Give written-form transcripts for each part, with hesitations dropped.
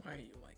Why are you like?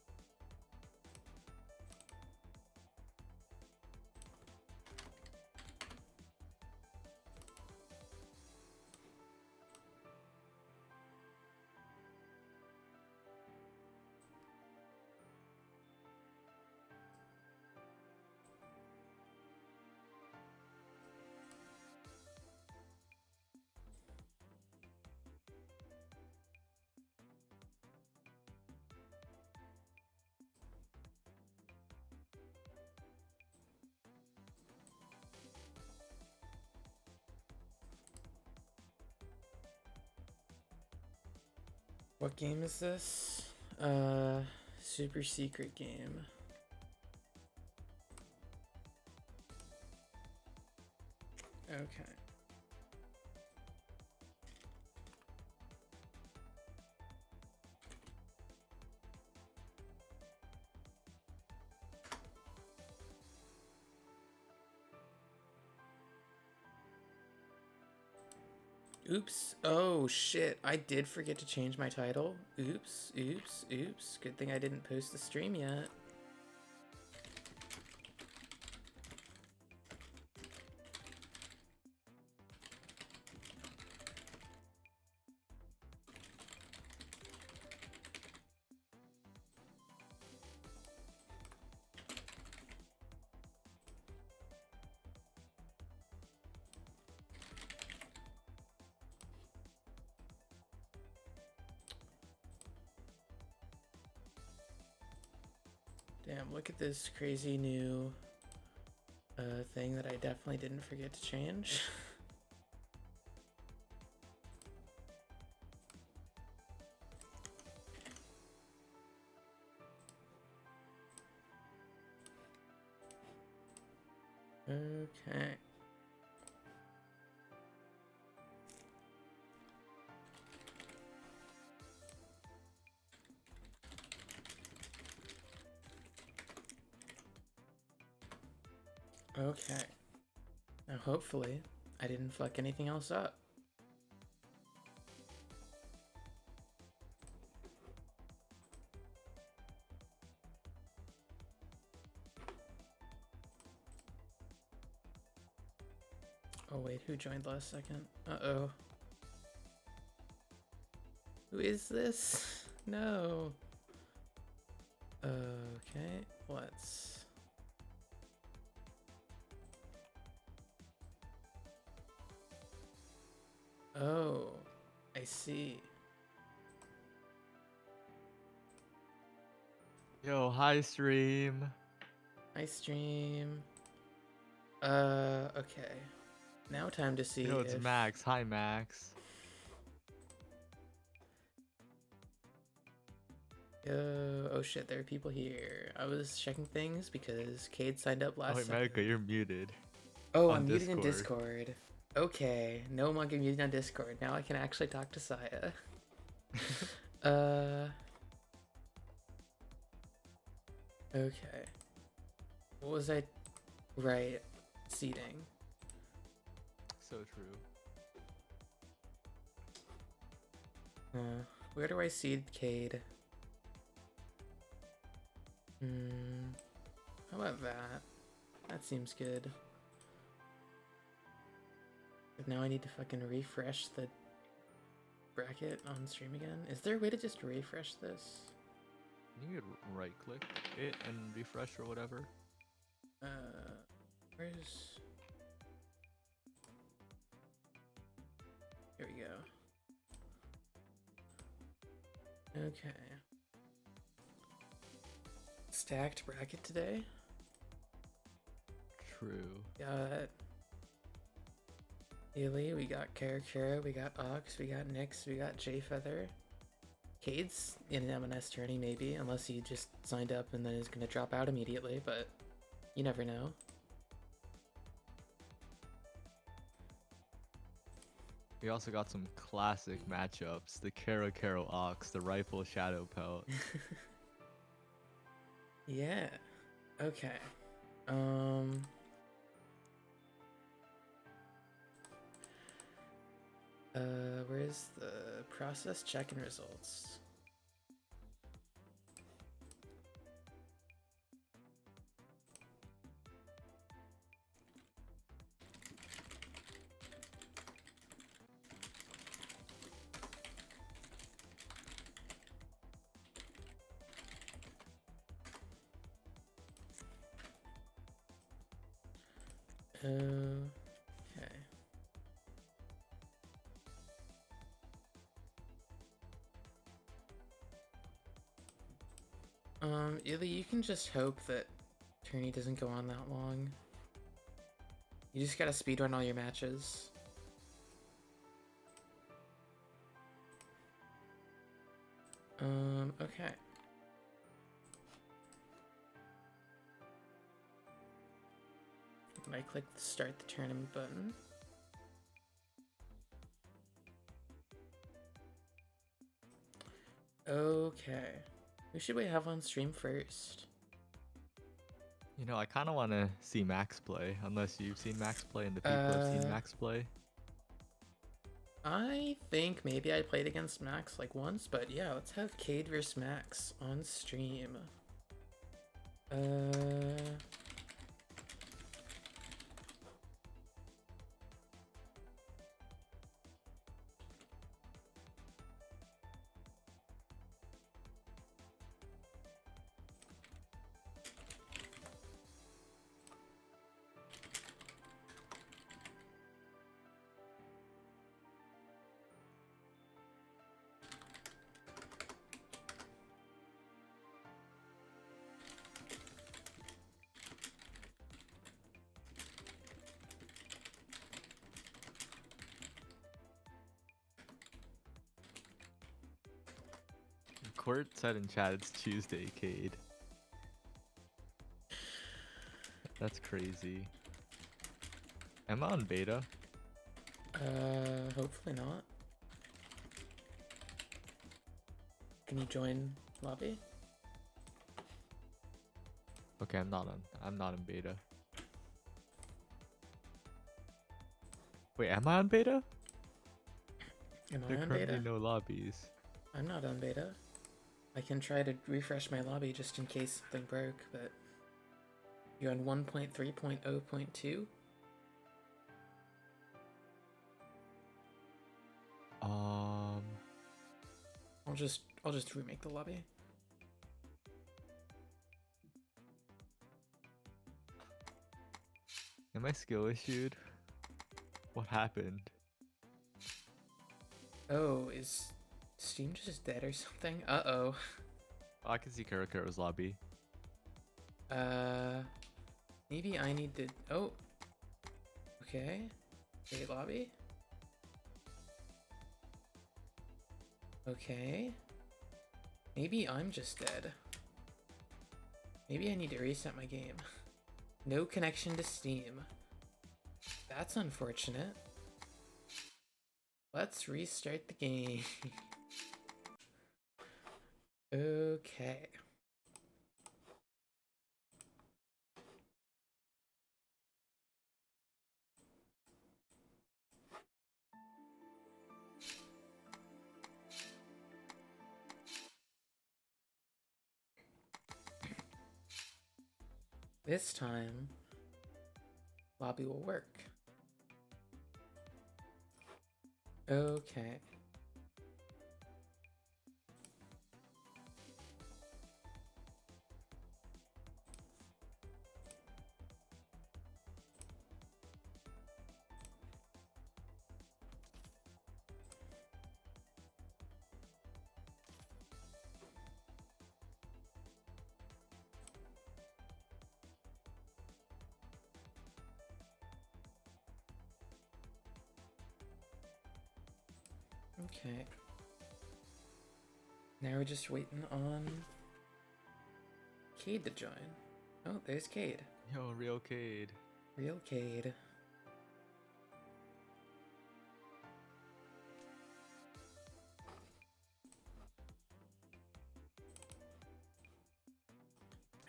What game is this? Super secret game. Okay. Oops. Oh shit. I did forget to change my title. Oops. Oops. Oops. Good thing I didn't post the stream yet. Damn, look at this crazy new thing that I definitely didn't forget to change. Okay. Okay. Now hopefully I didn't fuck anything else up. Oh wait, who joined last second? Uh-oh. Who is this? No. Okay, let's... Oh, I see. Yo, hi stream. Hi stream. Okay. Now time to see Yo, it's if... Max. Hi, Max. Yo, oh shit, there are people here. I was checking things because Cade signed up Oh last wait, second. Medica, you're muted Oh, on I'm muted in Discord. Discord. Okay, no longer muted on Discord. Now I can actually talk to Saya. Uh... Okay. What was I... Right. Seating. So true. Where do I seed Cade? How about that? That seems good. But now I need to fucking refresh the bracket on stream again. Is there a way to just refresh this? You could right click it and refresh or whatever. Where's... Here we go. Okay. Stacked bracket today. True. Got Haley, we got Karakura, we got Ox, we got Nyx, we got J Feather. Cade's in an M&S tourney maybe, unless he just signed up and then is gonna drop out immediately, but you never know. We also got some classic matchups. The Karo Ox, the Rifle Shadow Pelt. Yeah. Okay. Where's the process check and results? Okay. Either you can just hope that tourney doesn't go on that long. You just gotta speedrun all your matches. Okay. And I click the start the tournament button. Okay. Who should we have on stream first? You know, I kind of want to see Max play, unless you've seen Max play and the people have seen Max play. I think maybe I played against Max like once, but yeah, let's have Cade versus Max on stream. Court said in chat it's Tuesday, Cade. That's crazy. Am I on beta? Hopefully not. Can you join lobby? Okay, I'm not in beta. Wait, am I on beta? Am I There are on currently beta? no lobbies. I'm not on beta. I can try to refresh my lobby just in case something broke, but you're on 1.3.0.2? I'll just remake the lobby. Am I skill issued? What happened? Oh, is Steam just dead or something? Uh-oh. Oh, I can see Kara's lobby. Maybe I need to... Oh. Okay. Create lobby. Okay. Maybe I'm just dead. Maybe I need to reset my game. No connection to Steam. That's unfortunate. Let's restart the game. Okay. This time, lobby will work. Okay. Okay. Now we're just waiting on Cade to join. Oh, there's Cade. Yo, real Cade. Real Cade.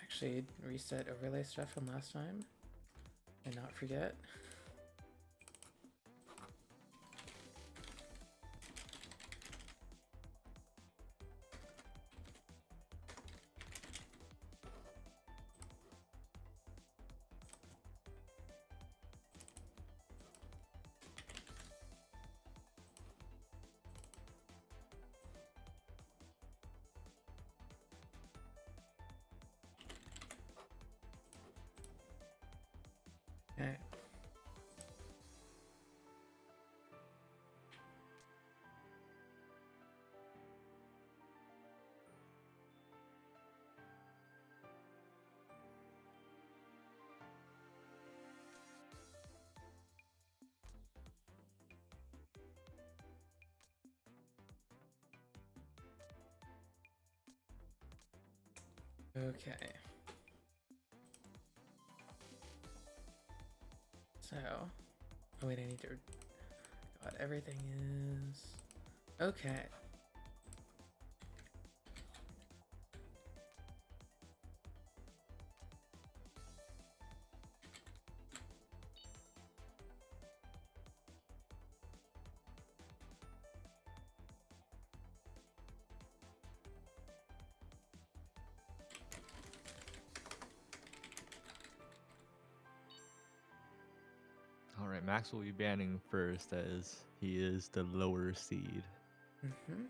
Actually, reset overlay stuff from last time and not forget. Okay. Okay. So, oh wait, I need to. God, everything is okay. All right, Max will be banning first as he is the lower seed. Mm-hmm.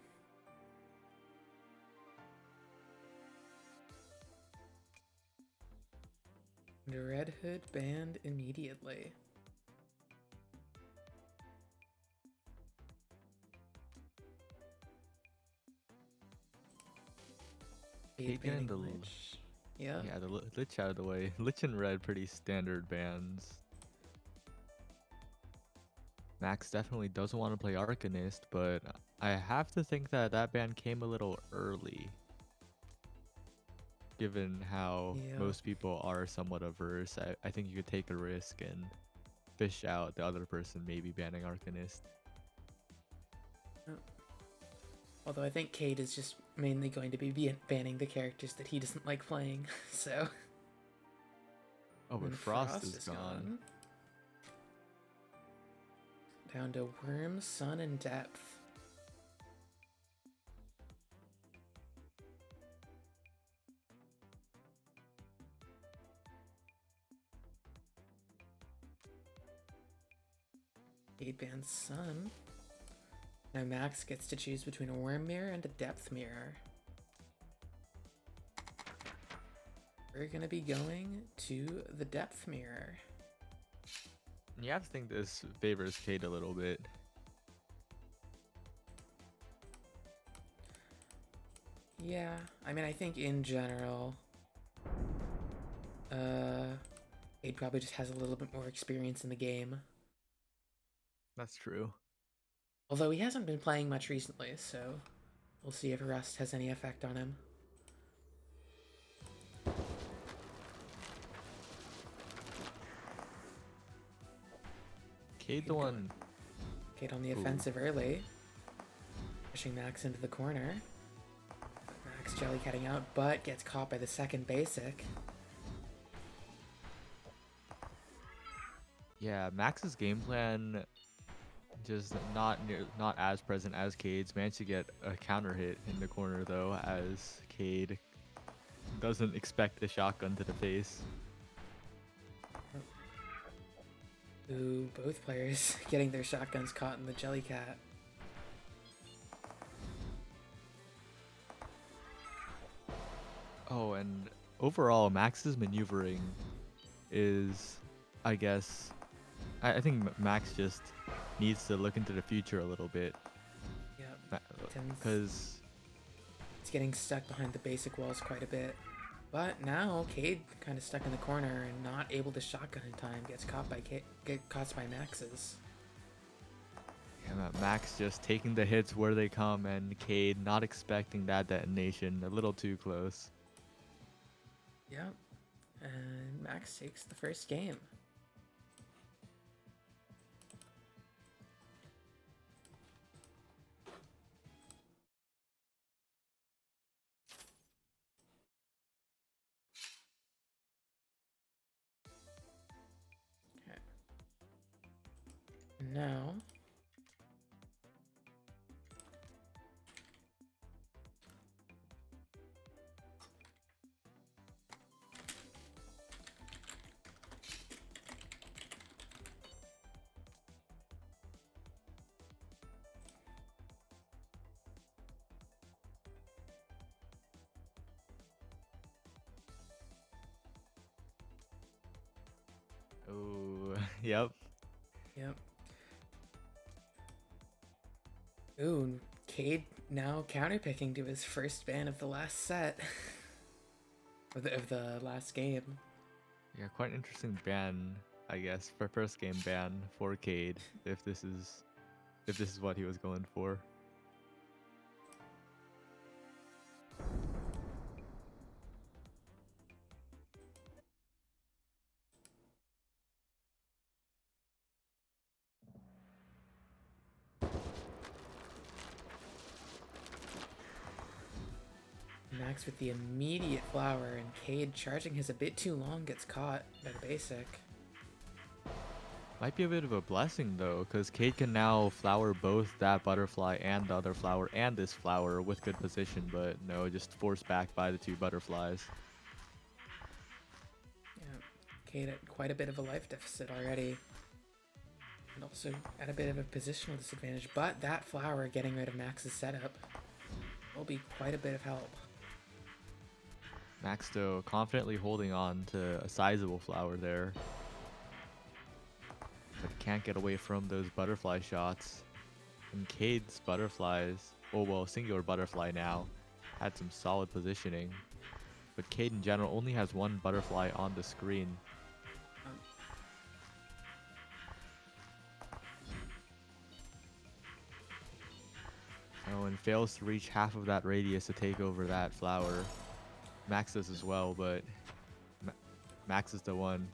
The Red Hood banned immediately. Cade Getting banning the Lich. Yeah. yeah, the Lich out of the way. Lich and Red pretty standard bans. Max definitely doesn't want to play Arcanist, but I have to think that that ban came a little early, given how Yeah. most people are somewhat averse. I think you could take a risk and fish out the other person maybe banning Arcanist. Oh. Although I think Cade is just mainly going to be banning the characters that he doesn't like playing, so. Oh, but And Frost is gone. Down to Worm, Sun, and Depth. Cade bans Sun. Now Max gets to choose between a Worm Mirror and a Depth Mirror. We're gonna be going to the Depth Mirror. You have to think this favors Cade a little bit. Yeah, I mean, I think in general, Cade probably just has a little bit more experience in the game. That's true. Although he hasn't been playing much recently, so we'll see if Rust has any effect on him. Cade the one. Cade on the Ooh. offensive early. Pushing Max into the corner. Max jellycatting out, but gets caught by the second basic. Yeah, Max's game plan just not as present as Cade's. Managed to get a counter hit in the corner though, as Cade doesn't expect the shotgun to the face. Ooh, both players getting their shotguns caught in the jellycat. Oh, and overall, Max's maneuvering is, I guess, I think Max just needs to look into the future a little bit. Yep. Because it's getting stuck behind the basic walls quite a bit. But now Cade kind of stuck in the corner and not able to shotgun in time. Gets caught by Max's. yeah, Max just taking the hits where they come, and Cade not expecting that detonation. A little too close. Yep. And Max takes the first game. Okay. Now Oh, yep. Yep. Ooh, Cade now counterpicking to his first ban of the last set. of the last game. Yeah, quite an interesting ban, I guess, for first game ban for Cade, if this is what he was going for. Max with the immediate flower, and Cade charging his a bit too long gets caught by the basic. Might be a bit of a blessing though, because Cade can now flower both that butterfly and the other flower and this flower with good position, but no, just forced back by the two butterflies. Yeah, Cade at quite a bit of a life deficit already. And also at a bit of a positional disadvantage, but that flower getting rid of Max's setup will be quite a bit of help. Max though confidently holding on to a sizable flower there. But can't get away from those butterfly shots. And Cade's butterflies, oh well, singular butterfly now, had some solid positioning. But Cade in general only has one butterfly on the screen. Oh, and fails to reach half of that radius to take over that flower. Max does as well, but Max is the one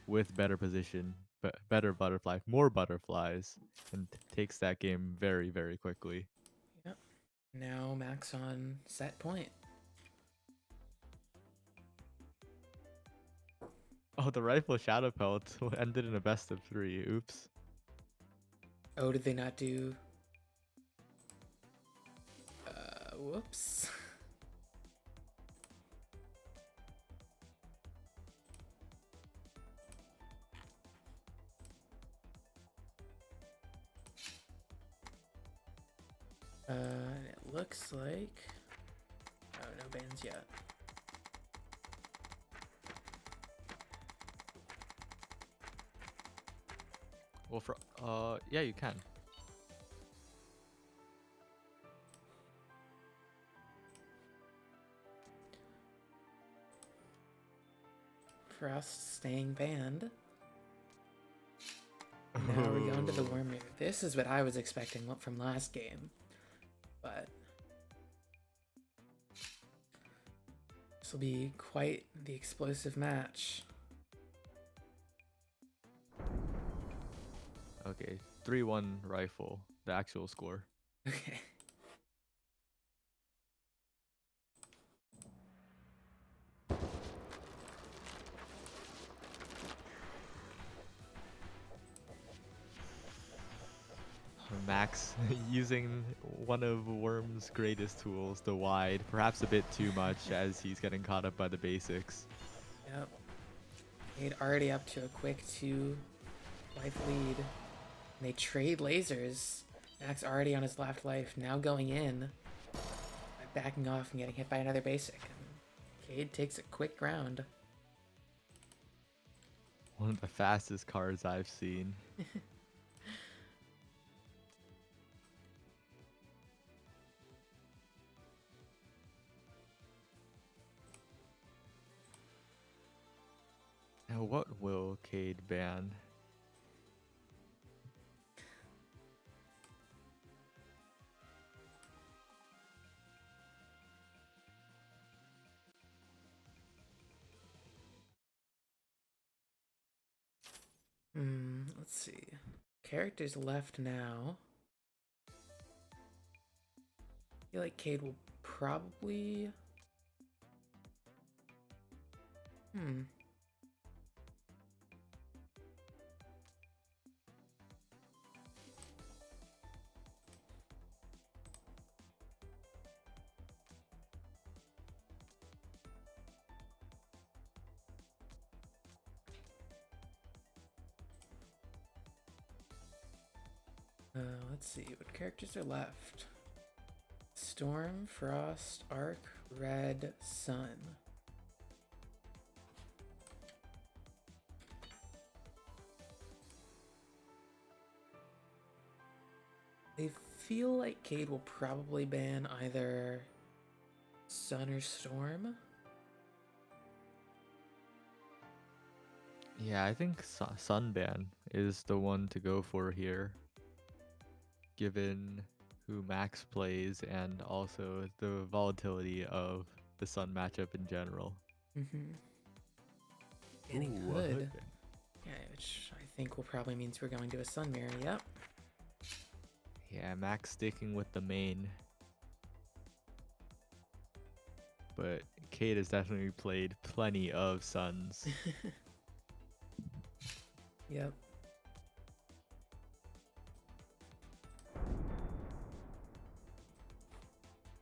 with better position, but better butterfly, more butterflies, and takes that game very, very quickly. Yep. Now Max on set point. Oh, the rifle shadow pelt ended in a best of 3. Oops. Oh, did they not do... whoops. It looks like... Oh, no bans yet. Well, for yeah, you can. Frost staying banned. Now we're going to the Worm Mirror. This is what I was expecting from last game. But this will be quite the explosive match. Okay, 3-1 rifle, the actual score. Okay. Max using one of Worm's greatest tools, the wide, perhaps a bit too much as he's getting caught up by the basics. Yep. Cade already up to a quick 2 life lead. And they trade lasers. Max already on his last life, now going in. Backing off and getting hit by another basic. And Cade takes a quick round. One of the fastest cards I've seen. Now, what will Cade ban? Let's see. Characters left now. I feel like Cade will probably... let's see, what characters are left? Storm, Frost, Arc, Red, Sun. I feel like Cade will probably ban either Sun or Storm. Yeah, I think Sunban is the one to go for here, given who Max plays and also the volatility of the Sun matchup in general. And he could. Yeah, which I think will probably means we're going to a Sun Mirror, yep. Yeah, Max sticking with the main. but Cade has definitely played plenty of Suns. Yep.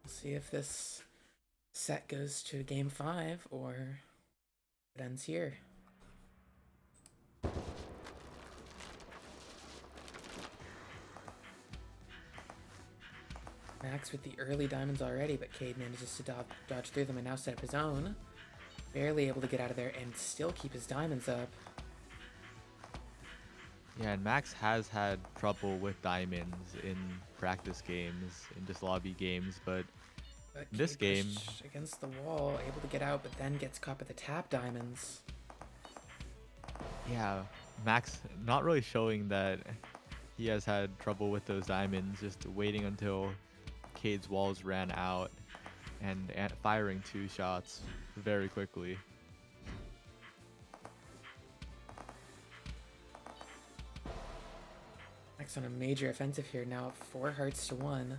We'll see if this set goes to game 5 or it ends here. Max with the early diamonds already, but Cade manages to dodge through them and now set up his own. Barely able to get out of there and still keep his diamonds up. Yeah, and Max has had trouble with diamonds in practice games, in just lobby games, but But this Cade game, pushed against the wall, able to get out, but then gets caught by the tap diamonds. yeah, Max not really showing that he has had trouble with those diamonds, just waiting until Cade's walls ran out and firing 2 shots very quickly. Max on a major offensive here now, up 4 hearts to 1.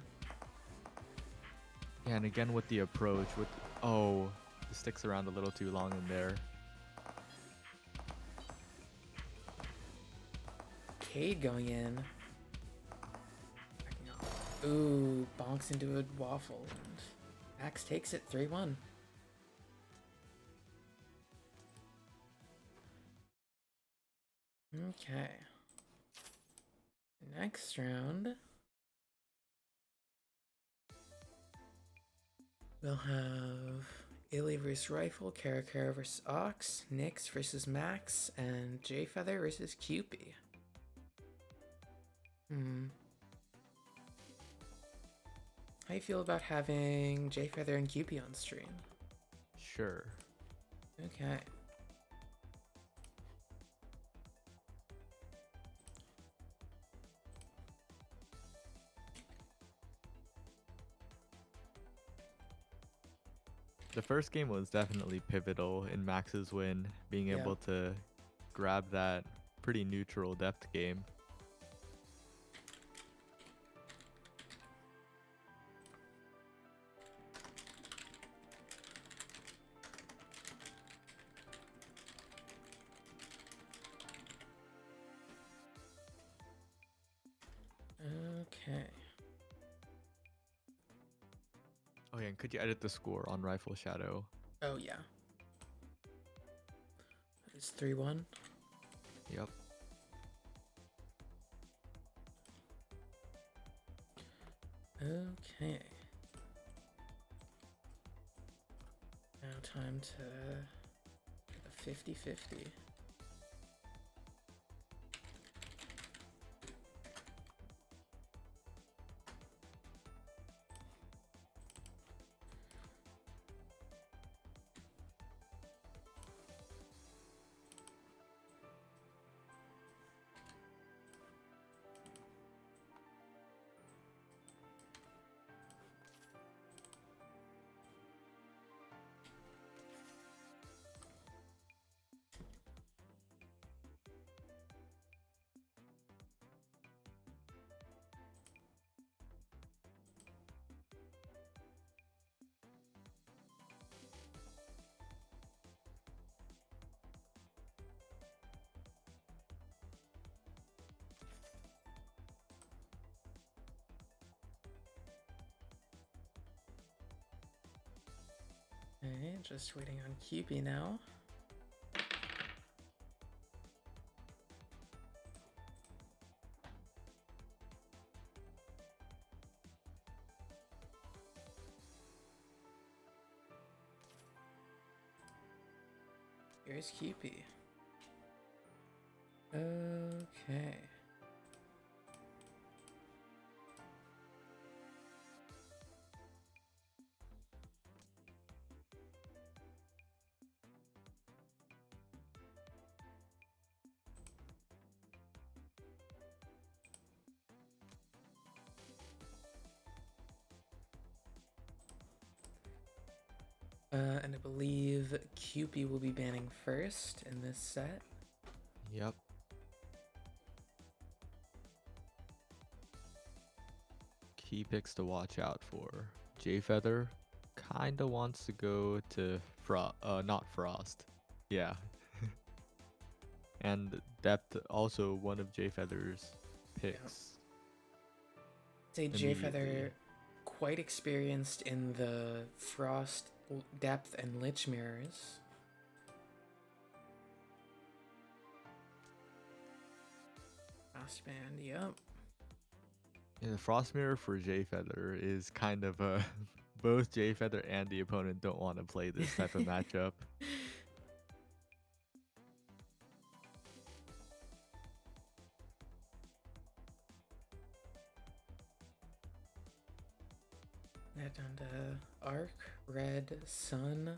Yeah, and again with the approach, with it sticks around a little too long in there. Cade going in. Backing off. Ooh, bonks into a waffle, and Max takes it 3-1. Okay. Next round, we'll have Illy versus Rifle, Kara versus Ox, Nyx versus Max, and J Feather versus Cupie. How you feel about having J Feather and Cupie on stream? Sure. Okay. The first game was definitely pivotal in Max's win, being Yeah. able to grab that pretty neutral depth game. Okay. Oh yeah, and could you edit the score on Rifle Shadow? Oh yeah. It's 3-1. Yep. Okay. Now time to the 50-50. Okay, just waiting on Cupie now. Here's Cupie. Okay. And I believe Cupie will be banning first in this set. Yep. Key picks to watch out for: J Feather, kinda wants to go to not Frost. Yeah. And Depth also one of J Feather's Yeah. picks Say J immediately. Feather quite experienced in the Frost, Depth, and Lich mirrors. Frost Band, yep. Yeah, the Frost Mirror for J Feather is kind of a both J Feather and the opponent don't want to play this type of matchup. That down to Arc, Red, Sun,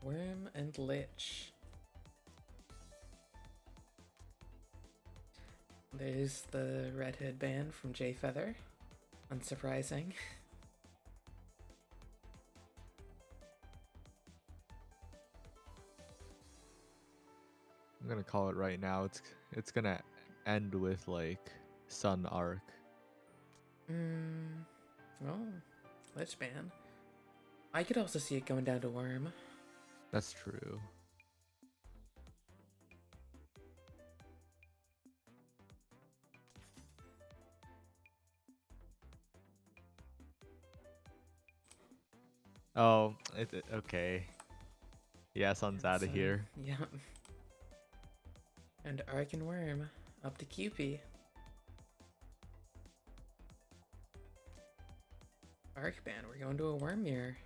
Worm, and Lich. There's the red headband from J Feather. Unsurprising. I'm gonna call it right now. It's gonna end with like Sun Arc. Well, Lich Band. I could also see it going down to Worm. That's true. Oh, okay. Yeah, Sun's And out of Sun, here. yeah. And Arc and Worm up to QP. Arc Band, we're going to a Worm mirror.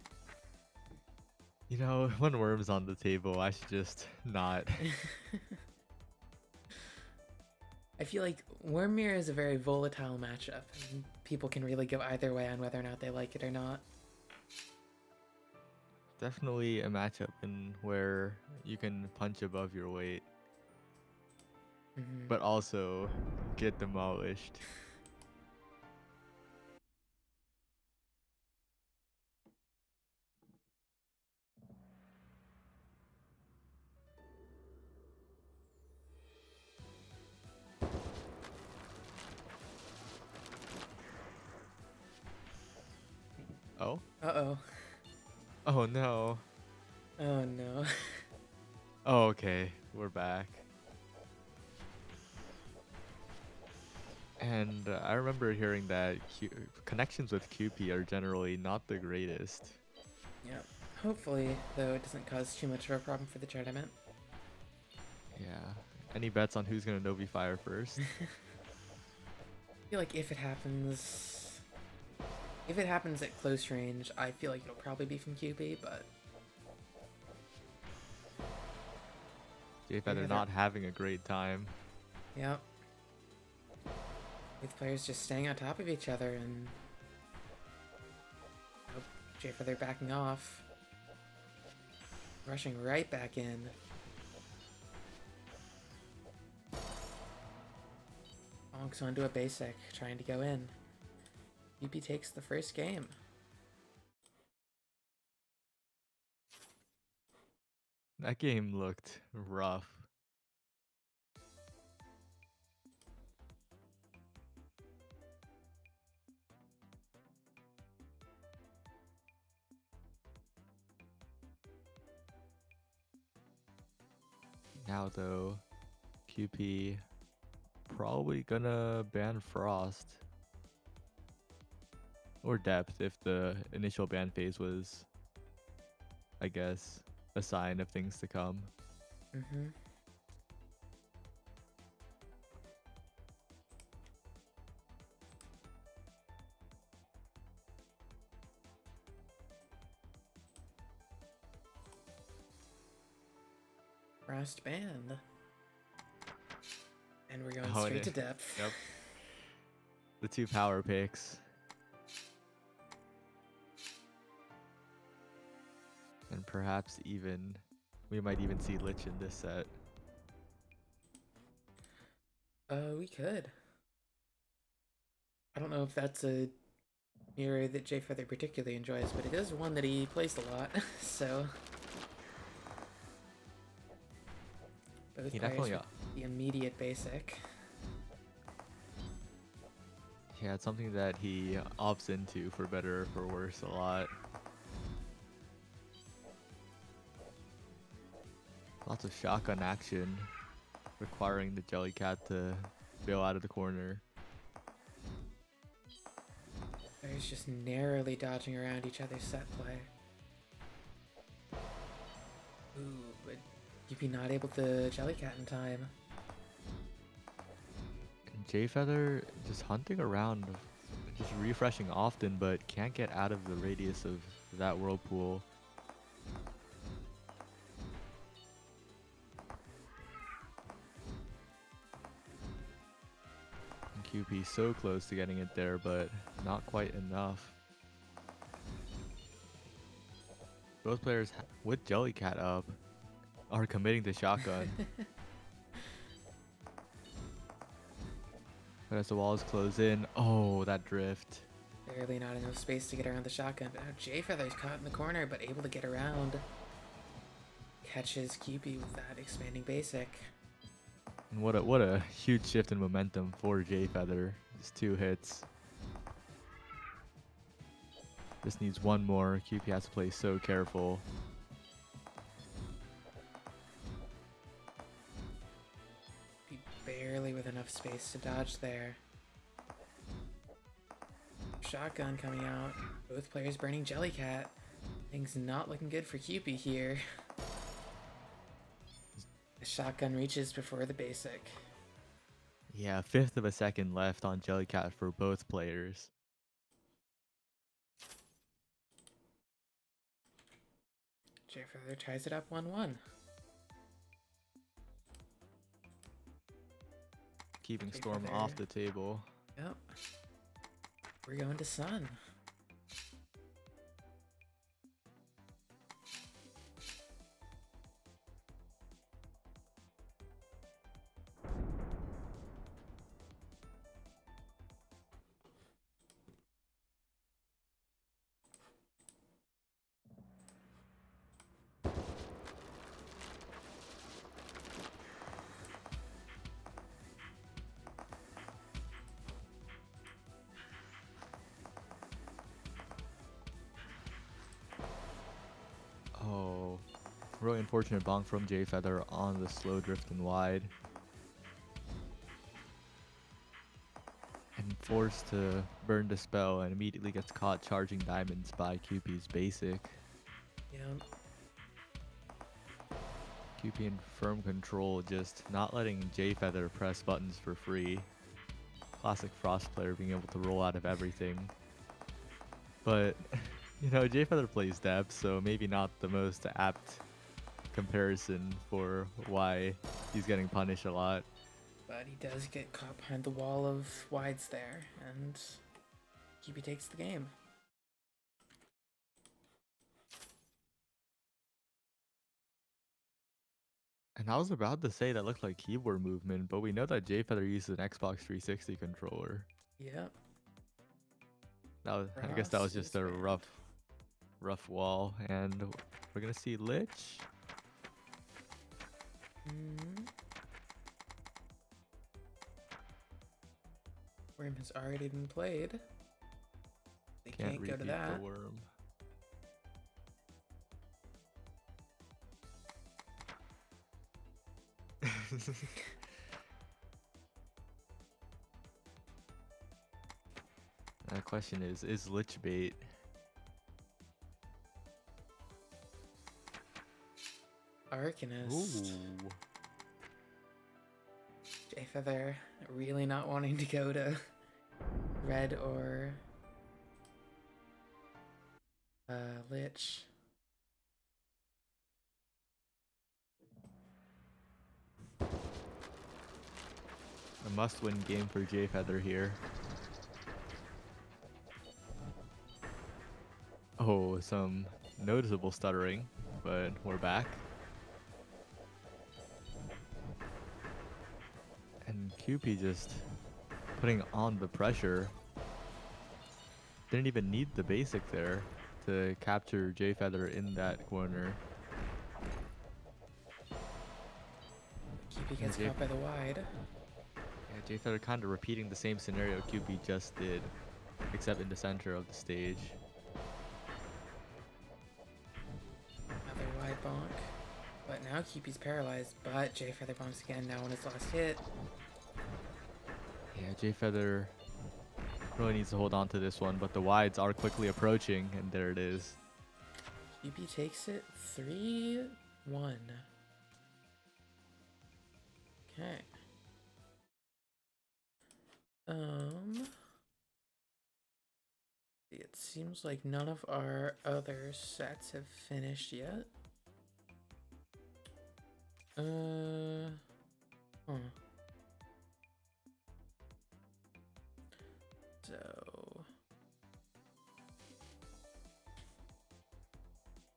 You know, when Worm's on the table, I should just not. I feel like Worm mirror is a very volatile matchup. And people can really go either way on whether or not they like it or not. Definitely a matchup in where you can punch above your weight, but also get demolished. Oh? Uh-oh. Oh no. Oh no. Oh, okay. We're back. And I remember hearing that connections with QP are generally not the greatest. Yep. Hopefully, though, it doesn't cause too much of a problem for the tournament. Yeah. Any bets on who's gonna Novi Fire first? I feel like if it happens at close range, I feel like it'll probably be from QB, but J Feather not having a great time. yep. With players just staying on top of each other and oh, J Feather backing off. Rushing right back in. Bonks onto a basic, trying to go in. UP takes the first game. That game looked rough. Now though, QP probably gonna ban Frost. Or Depth if the initial ban phase was, I guess, a sign of things to come. Frost band. And we're going Oh, straight to depth. Yep. The two power picks. And perhaps even, we might even see Lich in this set. We could. I don't know if that's a mirror that J Feather particularly enjoys, but it is one that he plays a lot, so. Both He players definitely with the immediate basic. Yeah, it's something that he opts into for better or for worse a lot. Lots of shotgun action, requiring the Jellycat to bail out of the corner. Players just narrowly dodging around each other's set play. Ooh, but you'd be not able to Jellycat in time. And Jayfeather just hunting around, just refreshing often, but can't get out of the radius of that whirlpool. And QP so close to getting it there, but not quite enough. Both players with Jellycat up are committing to shotgun. But as the walls close in, oh, that drift. Barely not enough space to get around the shotgun, but now Jayfeather's caught in the corner, but able to get around. Catches QP with that expanding basic. And what a huge shift in momentum for Jayfeather. Just 2 hits. Just needs one more. QP has to play so careful. Be barely with enough space to dodge there. Shotgun coming out. Both players burning Jellycat. Things not looking good for QP here. The shotgun reaches before the basic. Yeah, 1/5 of a second left on Jellycat for both players. Jayfeather ties it up 1-1. Keeping Storm off the table. Yep. We're going to Sun. Oh, really unfortunate bonk from Jayfeather on the slow drift and wide. And forced to burn the spell and immediately gets caught charging diamonds by QP's basic. Yep. QP in firm control, just not letting Jayfeather press buttons for free. Classic Frost player being able to roll out of everything. But, you know, Jayfeather plays depth, so maybe not the most apt comparison for why he's getting punished a lot. But he does get caught behind the wall of wides there, and QP takes the game. And I was about to say that looked like keyboard movement, but we know that Jayfeather uses an Xbox 360 controller. Yep. I guess that was Frost just is a banned. rough wall, and we're gonna see Lich. Worm has already been played. They can't go to repeat that. the worm. The question is Lich bait? Arcanist. Ooh. Jayfeather really not wanting to go to red or Lich. A must-win game for Jayfeather here. Oh, some noticeable stuttering, but we're back. And QP just putting on the pressure. Didn't even need the basic there to capture Jayfeather in that corner. QP gets caught by the wide. Yeah, Jayfeather kind of repeating the same scenario QP just did, except in the center of the stage. Another wide bonk. But now Keepy's paralyzed, but J Feather bombs again now on his last hit. Yeah, J Feather really needs to hold on to this one, but the wides are quickly approaching, and there it is. Keepy takes it 3-1. Okay. It seems like none of our other sets have finished yet. Huh. So,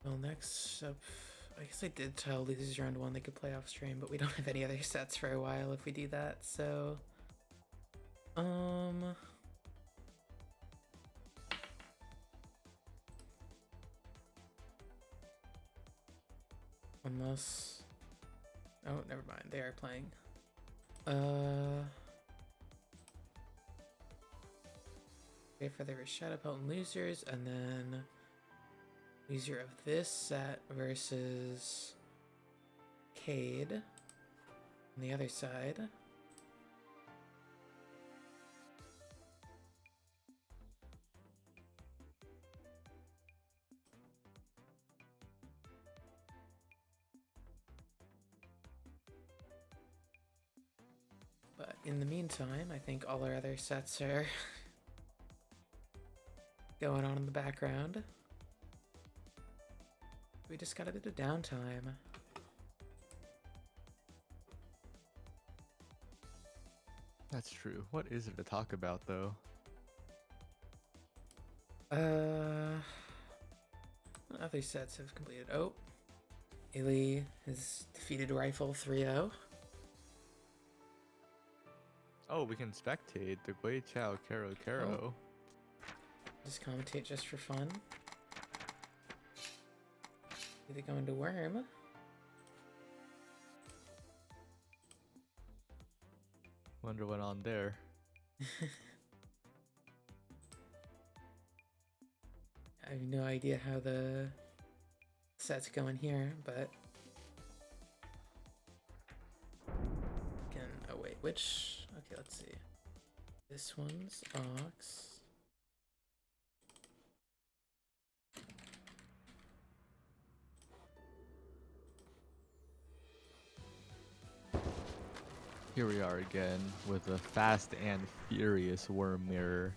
well, next up, I guess I did tell Losers Round 1 they could play off stream, but we don't have any other sets for a while if we do that, so, unless, oh, never mind, they are playing. Okay, for the Shadow Pelton losers, and then loser of this set versus Cade on the other side. But in the meantime, I think all our other sets are going on in the background. We just got a bit of downtime. That's true. What is there to talk about, though? Other sets have completed. Oh, Illy has defeated Rifle 3-0. Oh, we can spectate the Gui Chao Karo Karo. Oh. Just commentate just for fun. Either going to Worm. Wonder what on there. I have no idea how the set's going here, but oh wait, which? Okay, let's see. This one's Ox. Here we are again with a fast and furious Worm Mirror.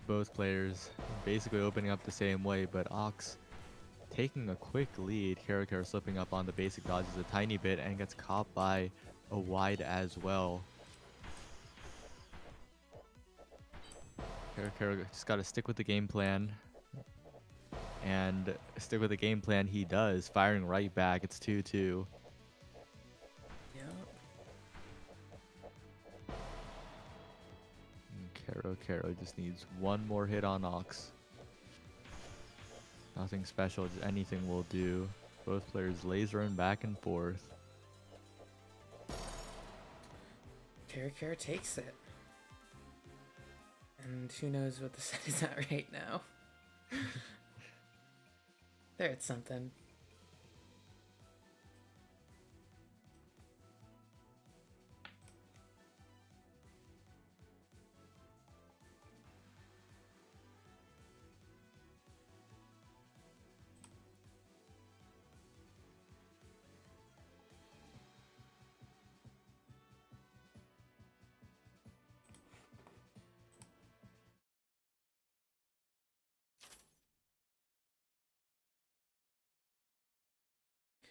Both players basically opening up the same way, but Ox taking a quick lead. Karo slipping up on the basic dodges a tiny bit and gets caught by a wide as well. Karo just got to stick with the game plan. And stick with the game plan he does, firing right back. It's 2-2. Karo just needs one more hit on Ox. Nothing special, just anything will do. Both players lasering back and forth. Karo takes it. And who knows what the set is at right now. There, it's something.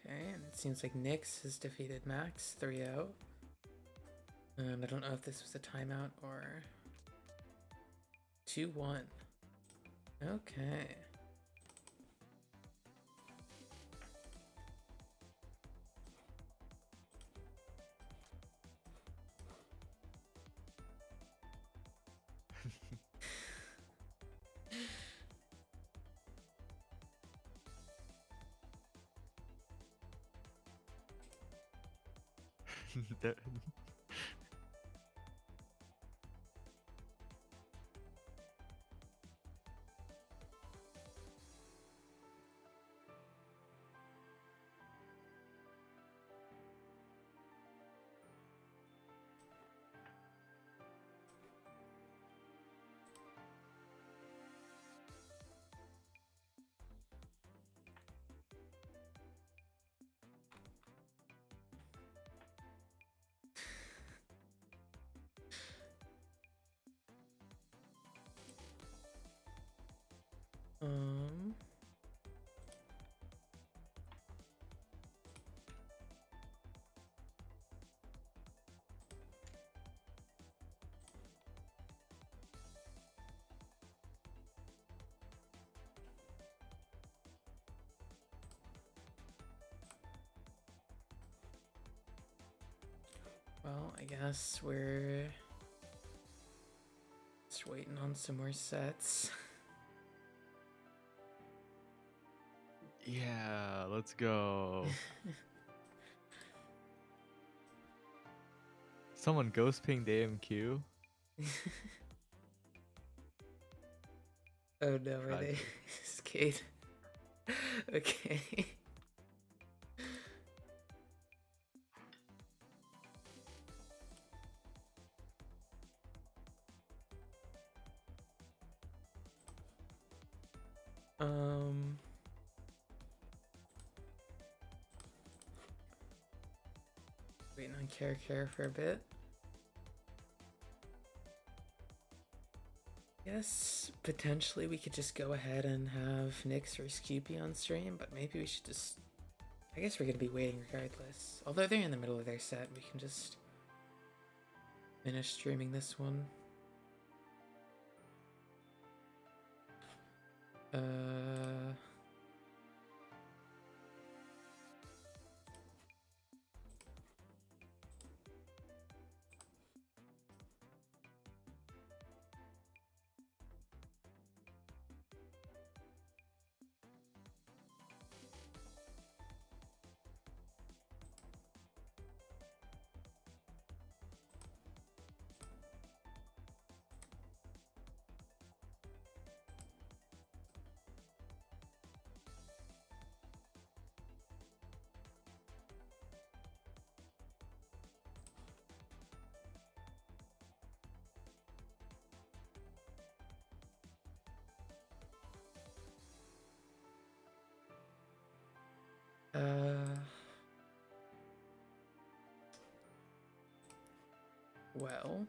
Okay, and it seems like Nyx has defeated Max 3-0. I don't know if this was a timeout or 2-1. Okay. Well, I guess we're just waiting on some more sets. Yeah, let's go. Someone ghost pinged AMQ. Oh no, are they Tragic. skate? Okay. Um, Waiting on Care for a bit. Yes, potentially we could just go ahead and have Nyx or Scoopy on stream, but maybe we should just. I guess we're gonna be waiting regardless. Although they're in the middle of their set, we can just finish streaming this one. Uh. Well.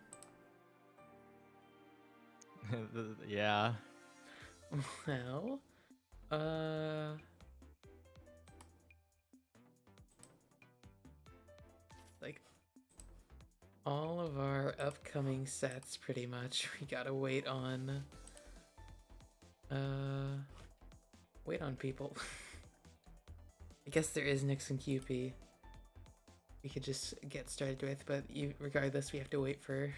Yeah. Well. Uh. Like all of our upcoming sets, pretty much, we gotta wait on. Wait on people. I guess there is Nyx and QP. We could just get started with, but regardless, we have to wait for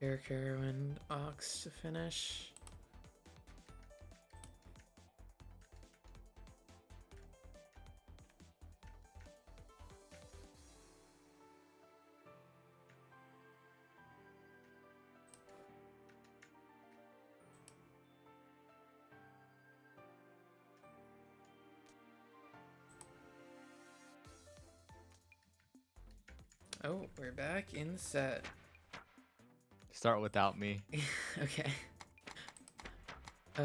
Jericho and Ox to finish. Oh, we're back in set. Start without me. Okay. I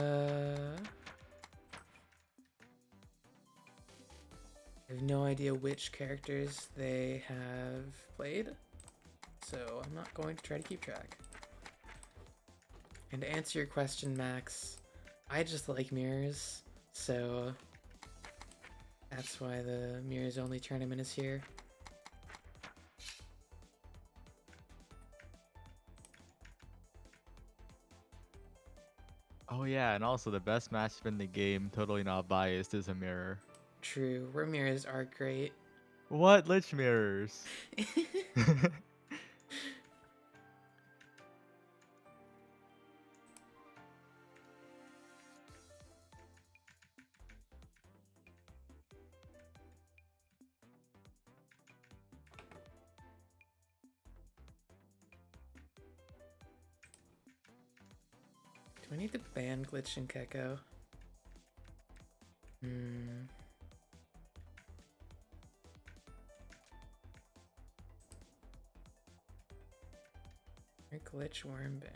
have no idea which characters they have played, so I'm not going to try to keep track. And to answer your question, Max, I just like mirrors, so that's why the mirrors only tournament is here. Oh yeah, and also the best matchup in the game, totally not biased, is a mirror. True, where mirrors are great. What? Lich mirrors? Do I need to ban Glitch and Keko? Or Glitch Worm ban.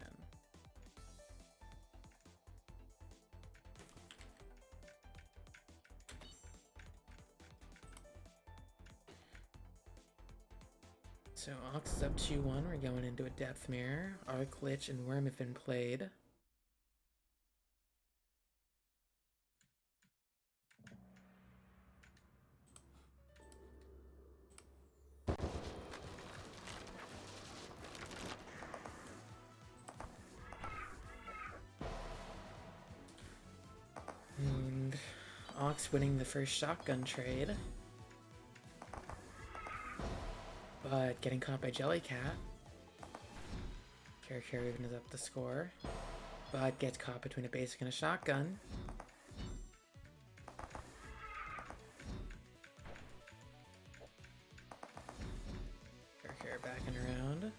So Ox is up 2-1. We're going into a depth mirror. Our Glitch and Worm have been played. Ox winning the first shotgun trade. But getting caught by Jellycat. Kara evens up the score. But gets caught between a basic and a shotgun. Kara backing around.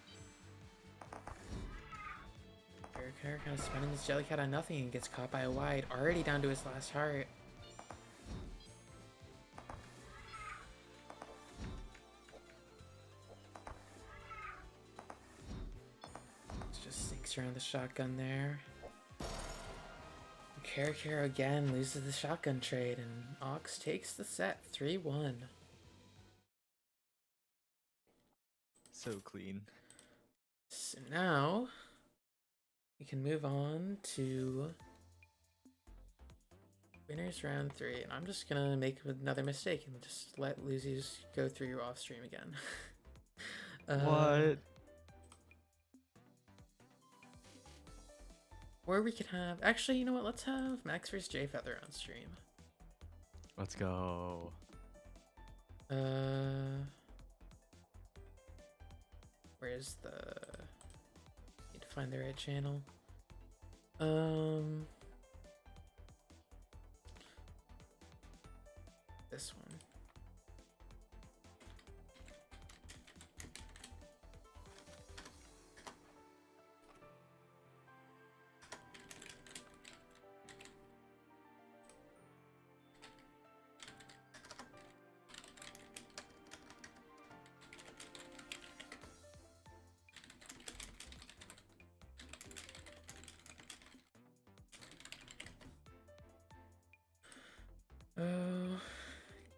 Kara kind of spinning this Jellycat on nothing and gets caught by a wide. Already down to his last heart. Just sinks around the shotgun there. Kara again loses the shotgun trade, and Ox takes the set 3-1. So clean. So now we can move on to winners round 3, and I'm just gonna make another mistake and just let losers go through off stream again. What? Or we could have, actually, you know what? Let's have Max vs. J Feather on stream. Let's go. Where's the? Need to find the right channel. This one.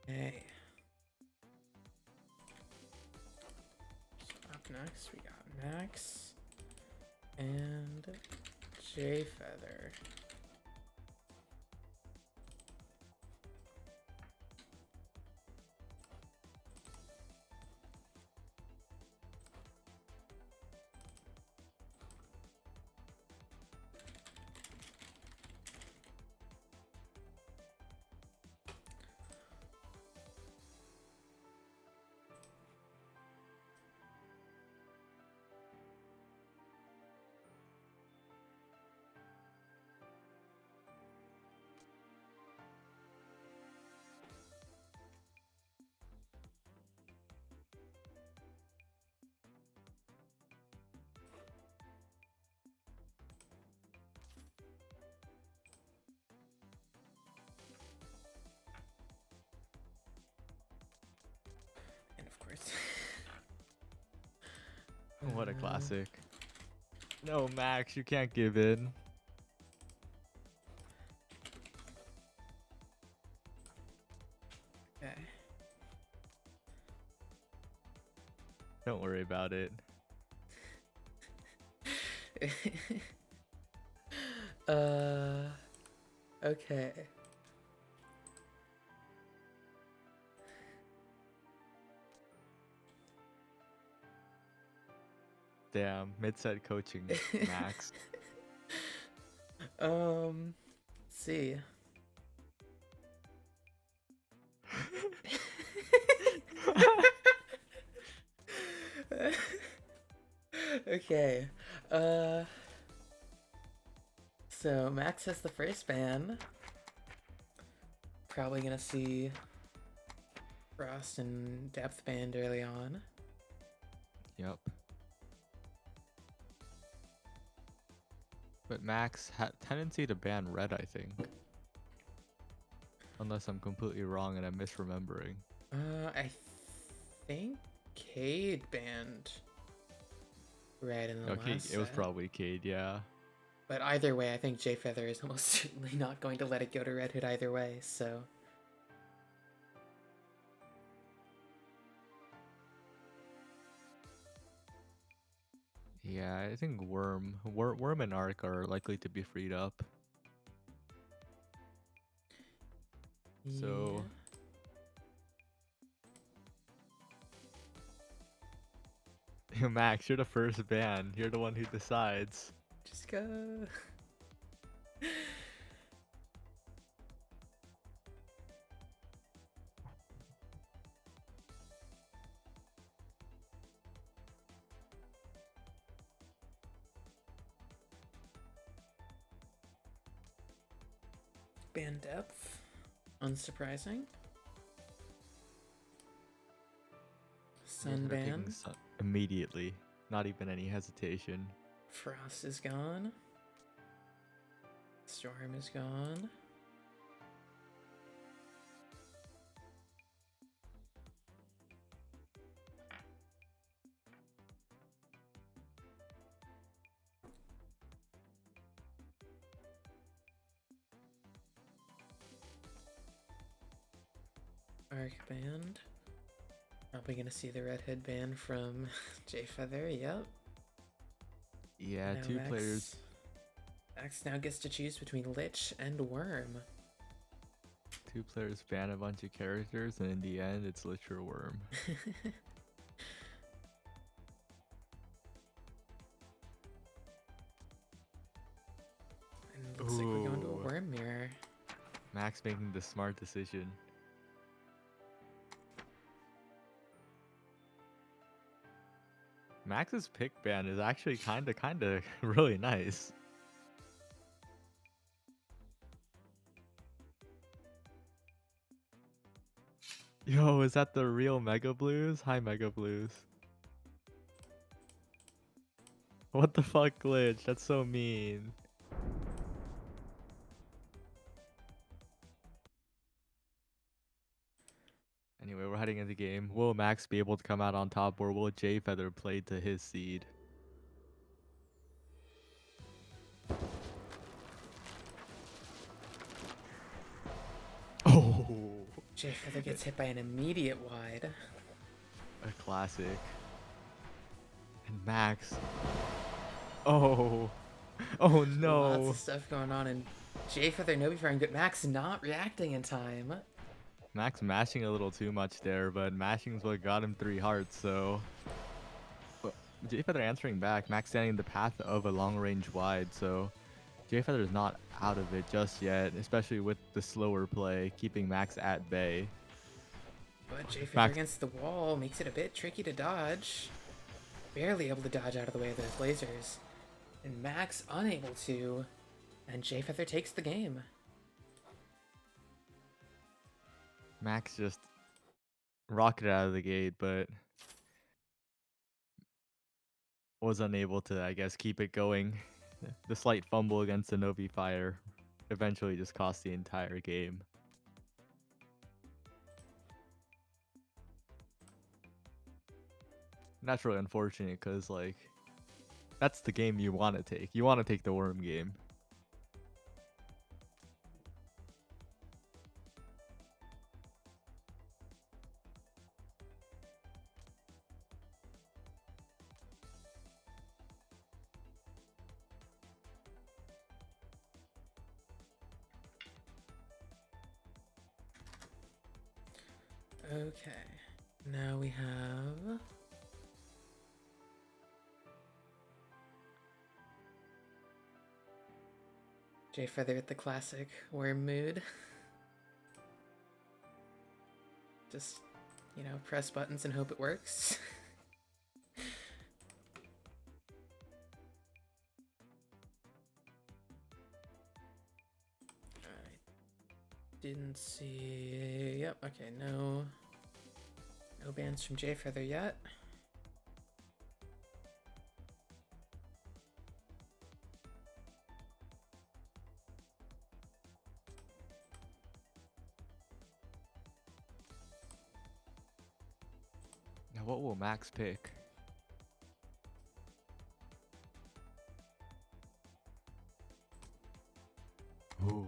Okay. So up next we got Max and J Feather. And of course. What a classic. No, Max, you can't give in. Okay. Don't worry about it. Okay. Damn, mid-set coaching, Max. Let's see. Okay. So Max has the first ban. Probably gonna see Frost and Depth banned early on. Yep. But Max had tendency to ban red, I think. Unless I'm completely wrong and I'm misremembering. I think Cade banned red in the Okay, last it was set. probably Cade, yeah. But either way, I think J Feather is almost certainly not going to let it go to Red Hood either way, so. Yeah, I think Worm and Arc are likely to be freed up. So Max, you're the first ban. You're the one who decides. Just go. ban depth. Unsurprising. Sun ban. Immediately. Not even any hesitation. Frost is gone. Storm is gone. Arc band. Probably gonna see the redhead ban from J Feather, yep. Yeah, Now two players. Max now gets to choose between Lich and Worm. Two players ban a bunch of characters, and in the end, it's Lich or Worm. And looks like we're going to a Worm mirror. Max making the smart decision. Max's pick ban is actually kinda really nice. Yo, is that the real Mega Blues? Hi, Mega Blues. What the fuck, Glitch? That's so mean. Anyway, we're heading into the game. Will Max be able to come out on top, or will J Feather play to his seed? Oh, J Feather gets hit by an immediate wide. a classic. And Max. Oh, oh no. Lots of stuff going on, and J Feather no be firing, but Max not reacting in time. Max mashing a little too much there, but mashing's what got him 3 hearts, so... J Feather answering back, Max standing in the path of a long range wide, so J Feather is not out of it just yet, especially with the slower play, keeping Max at bay. But J Feather against the wall makes it a bit tricky to dodge. Barely able to dodge out of the way of those lasers. And Max unable to, and J Feather takes the game. Max just rocketed out of the gate, but was unable to, I guess, keep it going. The slight fumble against the Novi Fire eventually just cost the entire game. That's really unfortunate because, like, that's the game you want to take. You want to take the Worm game. Okay, now we have J Feather at the classic Worm mood. Just, you know, press buttons and hope it works. Didn't see... Yep, okay, no bans from J Feather yet. Now, what will Max pick? Ooh.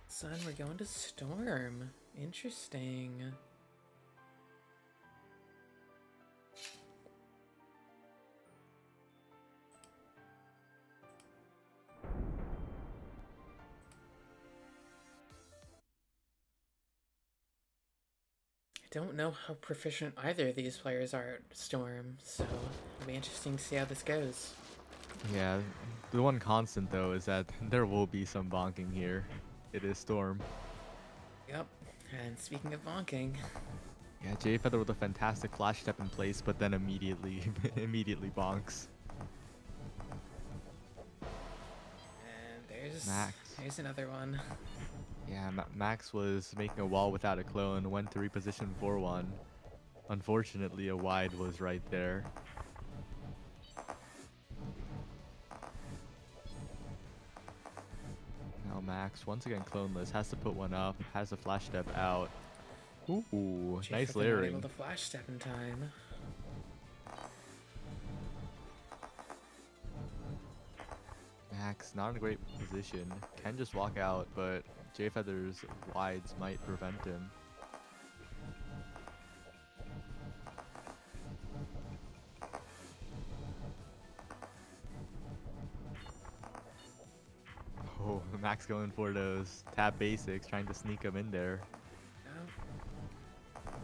Son, we're going to Storm. Interesting. I don't know how proficient either of these players are at Storm, so it'll be interesting to see how this goes. Yeah, the one constant though is that there will be some bonking here. It is Storm. Yep, and speaking of bonking... Yeah, J Feather with a fantastic flash step in place, but then immediately bonks. And there's Max. There's another one. Yeah, Max was making a wall without a clone, went to reposition for one. Unfortunately, a wide was right there. Now Max, once again cloneless, has to put one up, has a flash step out. Ooh, Jay nice Feather not able layering. to flash step in time. Max, not in a great position. Can just walk out, but J Feather's wides might prevent him. Oh, Max going for those tap basics, trying to sneak him in there. Oh.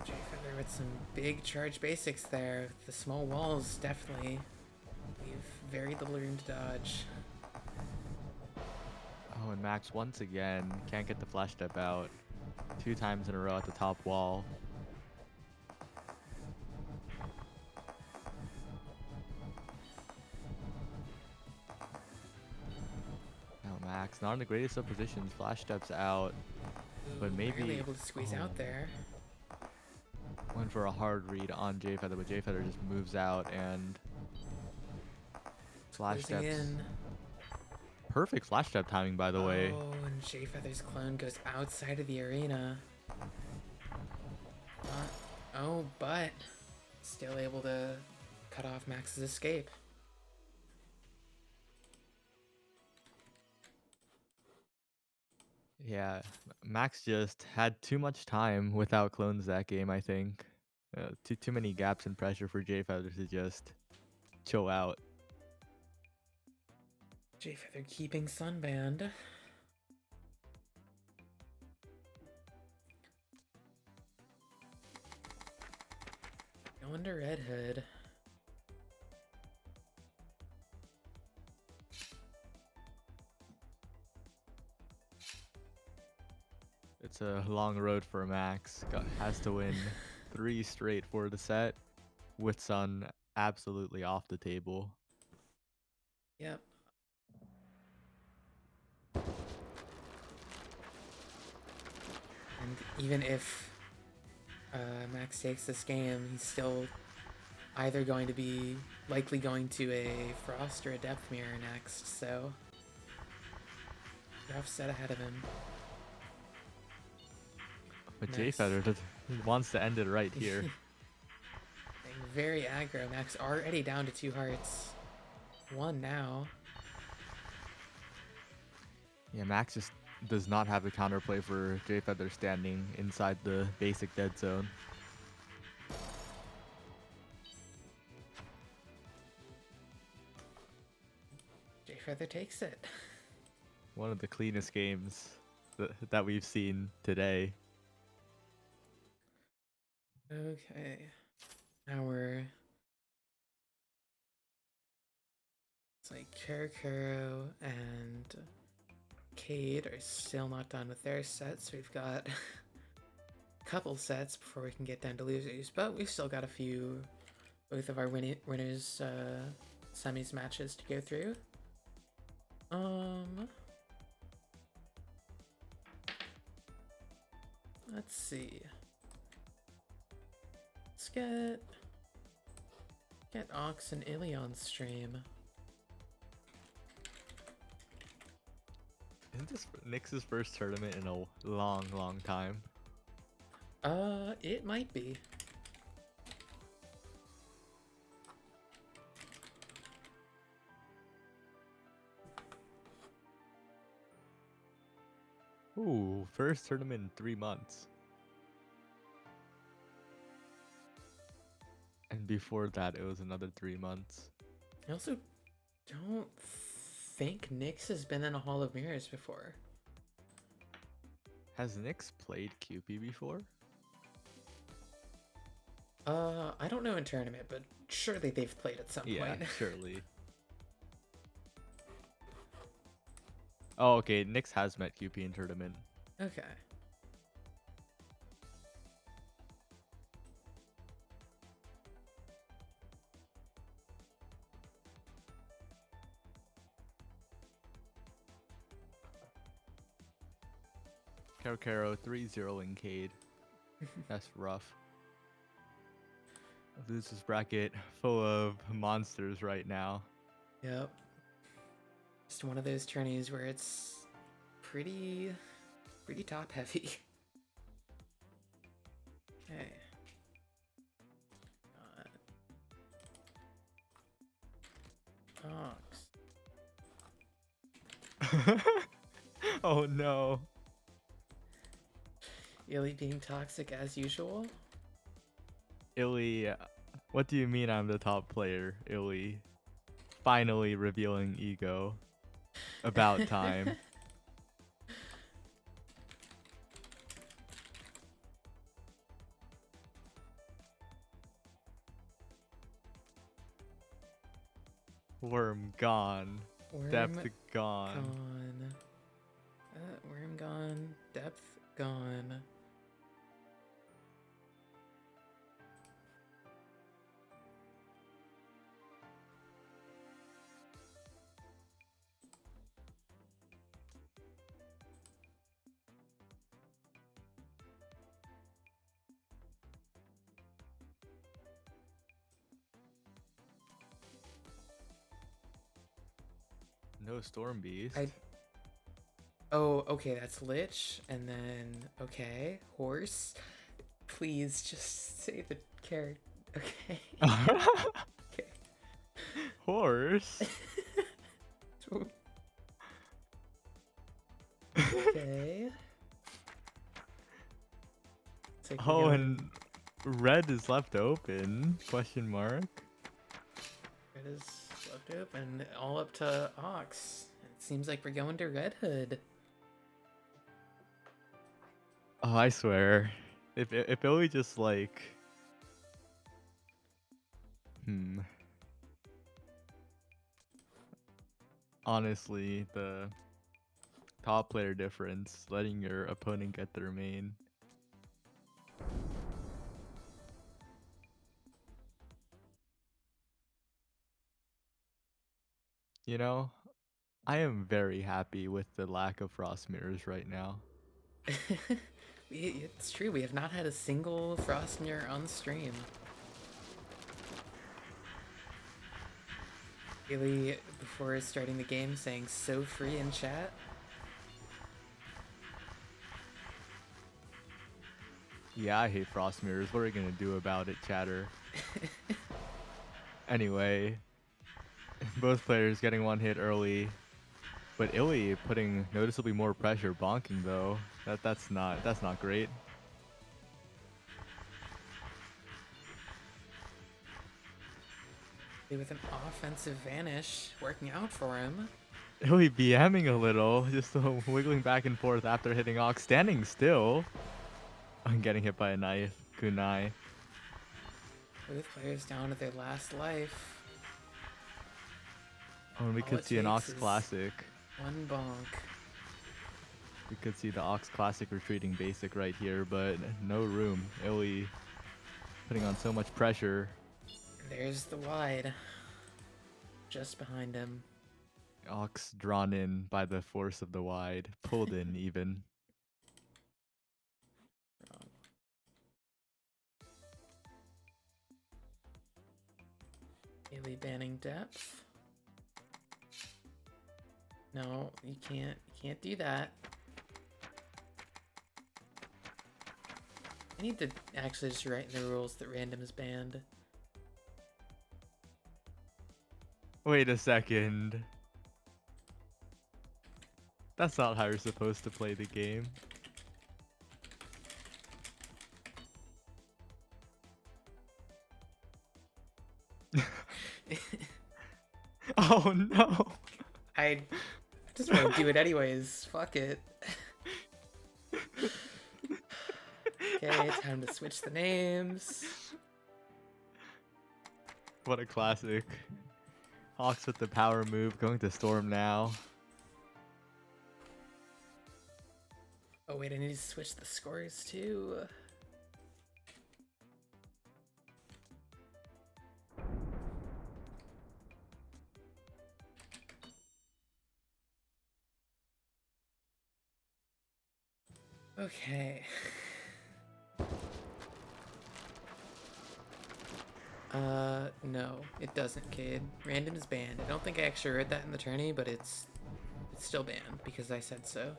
Jay Feather with some big charge basics there. The small walls definitely leave very little room to dodge. Oh, and Max once again can't get the flash step out. 2 times in a row at the top wall. Now Max, not in the greatest of positions, flash steps out, but Ooh, barely maybe able to squeeze out there. went for a hard read on J Feather, but J Feather just moves out and flash Closing steps. in. Perfect flash step timing, by the way. Oh, and Jay Feather's clone goes outside of the arena. Oh, but still able to cut off Max's escape. Yeah, Max just had too much time without clones that game, I think. Too many gaps and pressure for J Feather to just chill out. Jay Feather keeping Sunbanned. Going to Red Hood. It's a long road for Max. Has to win 3 straight for the set, with Sun absolutely off the table. Yep. And even if Max takes this game, he's still either going to be likely going to a Frost or a Depth Mirror next, so rough set ahead of him. But Max. J Feather wants to end it right here. Very aggro. Max already down to 2 hearts. 1 now. Yeah, Max just does not have the counterplay for J Feather standing inside the basic dead zone. Jay Feather takes it. One of the cleanest games that we've seen today. Okay. Now we're... It's like Karakuro and Cade are still not done with their sets. We've got a couple sets before we can get down to losers, but we've still got a few, both of our winners semis matches to go through. Let's see. Let's get Ox and Illy on stream. Isn't this Nyx's first tournament in a long, long time? It might be. Ooh, first tournament in 3 months. And before that, it was another 3 months. I also don't think Nyx has been in a Hall of Mirrors before. Has Nyx played QP before? I don't know in tournament, but surely they've played at some point. Yeah, surely. Oh, okay. Nyx has met QP in tournament. Okay. Caro 3-0ing Cade. That's rough. Losers bracket full of monsters right now. Yep. Just one of those tourneys where it's pretty top heavy. Okay. Ox. Oh no. Illy being toxic as usual. Illy, what do you mean I'm the top player, Illy? Finally revealing ego. About time. Worm gone. Worm Depth gone. gone. Worm gone. Depth gone. No Storm Beast. Oh, okay, that's Lich, and then okay, horse. Please just say the character. Okay. Okay. Horse. Okay. It's like we're Oh, going and red is left open? Question mark. Red is left open, all up to Ox. It seems like we're going to Red Hood. Oh, I swear, if Illy just like, honestly, the top player difference, letting your opponent get their main. You know, I am very happy with the lack of frost mirrors right now. It's true, we have not had a single Frost Mirror on stream. Really, before starting the game, saying so free in chat. Yeah, I hate frost mirrors. What are you gonna do about it, chatter? Anyway, both players getting one hit early, but Illy putting noticeably more pressure, bonking though. That's not great. With an offensive vanish working out for him. Illy BMing a little, just wiggling back and forth after hitting Ox, standing still. I'm getting hit by a knife. Kunai. Both players down to their last life. Oh, and we could see an Ox Classic. One bonk. We could see the Ox Classic retreating basic right here, but no room. Illy putting on so much pressure. There's the wide. Just behind him. Ox drawn in by the force of the wide. Pulled in even. Illy banning depth. No, you can't do that. I need to actually just write in the rules that random is banned. Wait a second. That's not how you're supposed to play the game. Oh no. I just want to do it anyways. Fuck it. Okay, time to switch the names. What a classic. Hawks with the power move, going to Storm now. Oh wait, I need to switch the scores too. Okay. No, it doesn't, Cade. Random is banned. I don't think I actually read that in the tourney, but it's still banned because I said so.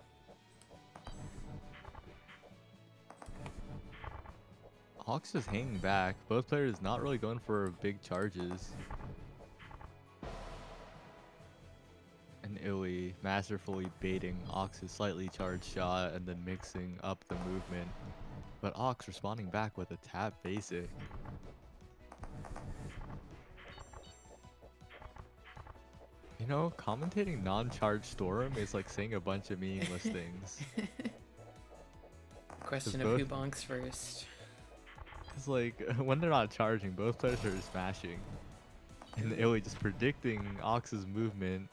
Hawks just hanging back. Both players not really going for big charges. And Illy masterfully baiting Ox's slightly charged shot and then mixing up the movement. But Ox responding back with a tap basic. You know, commentating non-charged Storm is like saying a bunch of meaningless things. Question of both- who bonks first. It's like, when they're not charging, both players are smashing. And Illy just predicting Ox's movement,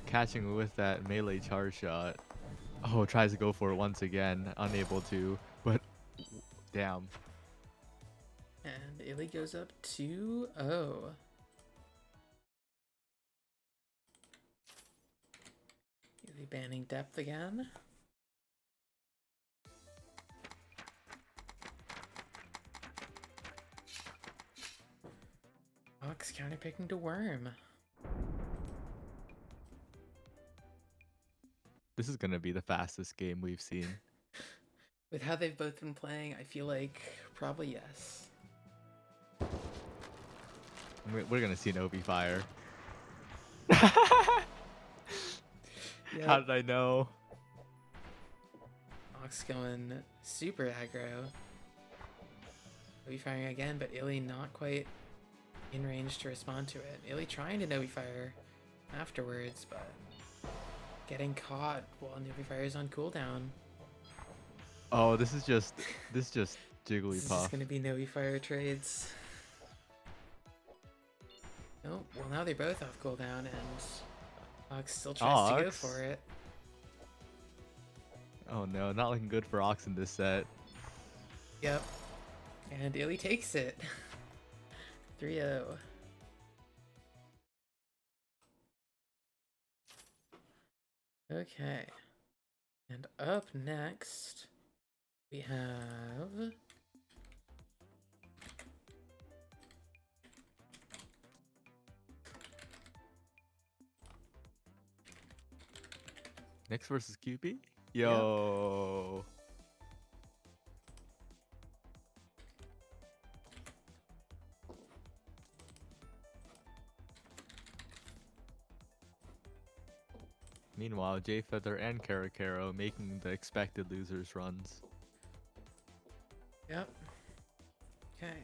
catching with that melee charge shot. Oh, tries to go for it once again, unable to, but damn. And Illy goes up 2-0. Illy banning depth again. Ox counterpicking to Worm. This is gonna be the fastest game we've seen. With how they've both been playing, I feel like probably yes. We're gonna see an OB fire. Yep. How did I know? Ox going super aggro. Novi firing again, but Illy not quite in range to respond to it. Illy trying to Novi fire afterwards, but getting caught while Novi fire is on cooldown. Oh, this is just Jigglypuff. This is just gonna be Novi fire trades. Oh, well now they're both off cooldown and Ox still tries to go Ox. for it. Oh no, not looking good for Ox in this set. Yep. And Illy takes it. 3-0. Okay. And up next, we have... Nyx versus QP? Yo. Meanwhile, J Feather and Karakaro making the expected losers runs. Yep. Okay.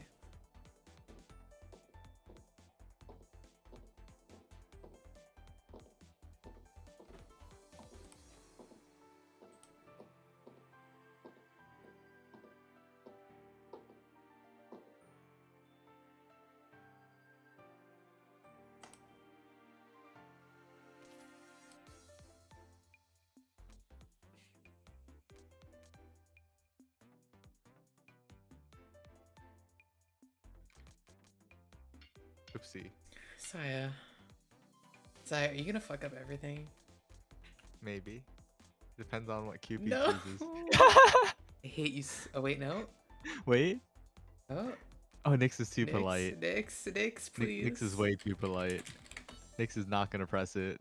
Oopsie. Saya. Saya, are you gonna fuck up everything? Maybe. Depends on what QP No! chooses. I hate you. Oh, wait, no? Wait. Oh. Oh, Nyx is too polite. Nyx, please. Nyx is way too polite. Nyx is not gonna press it.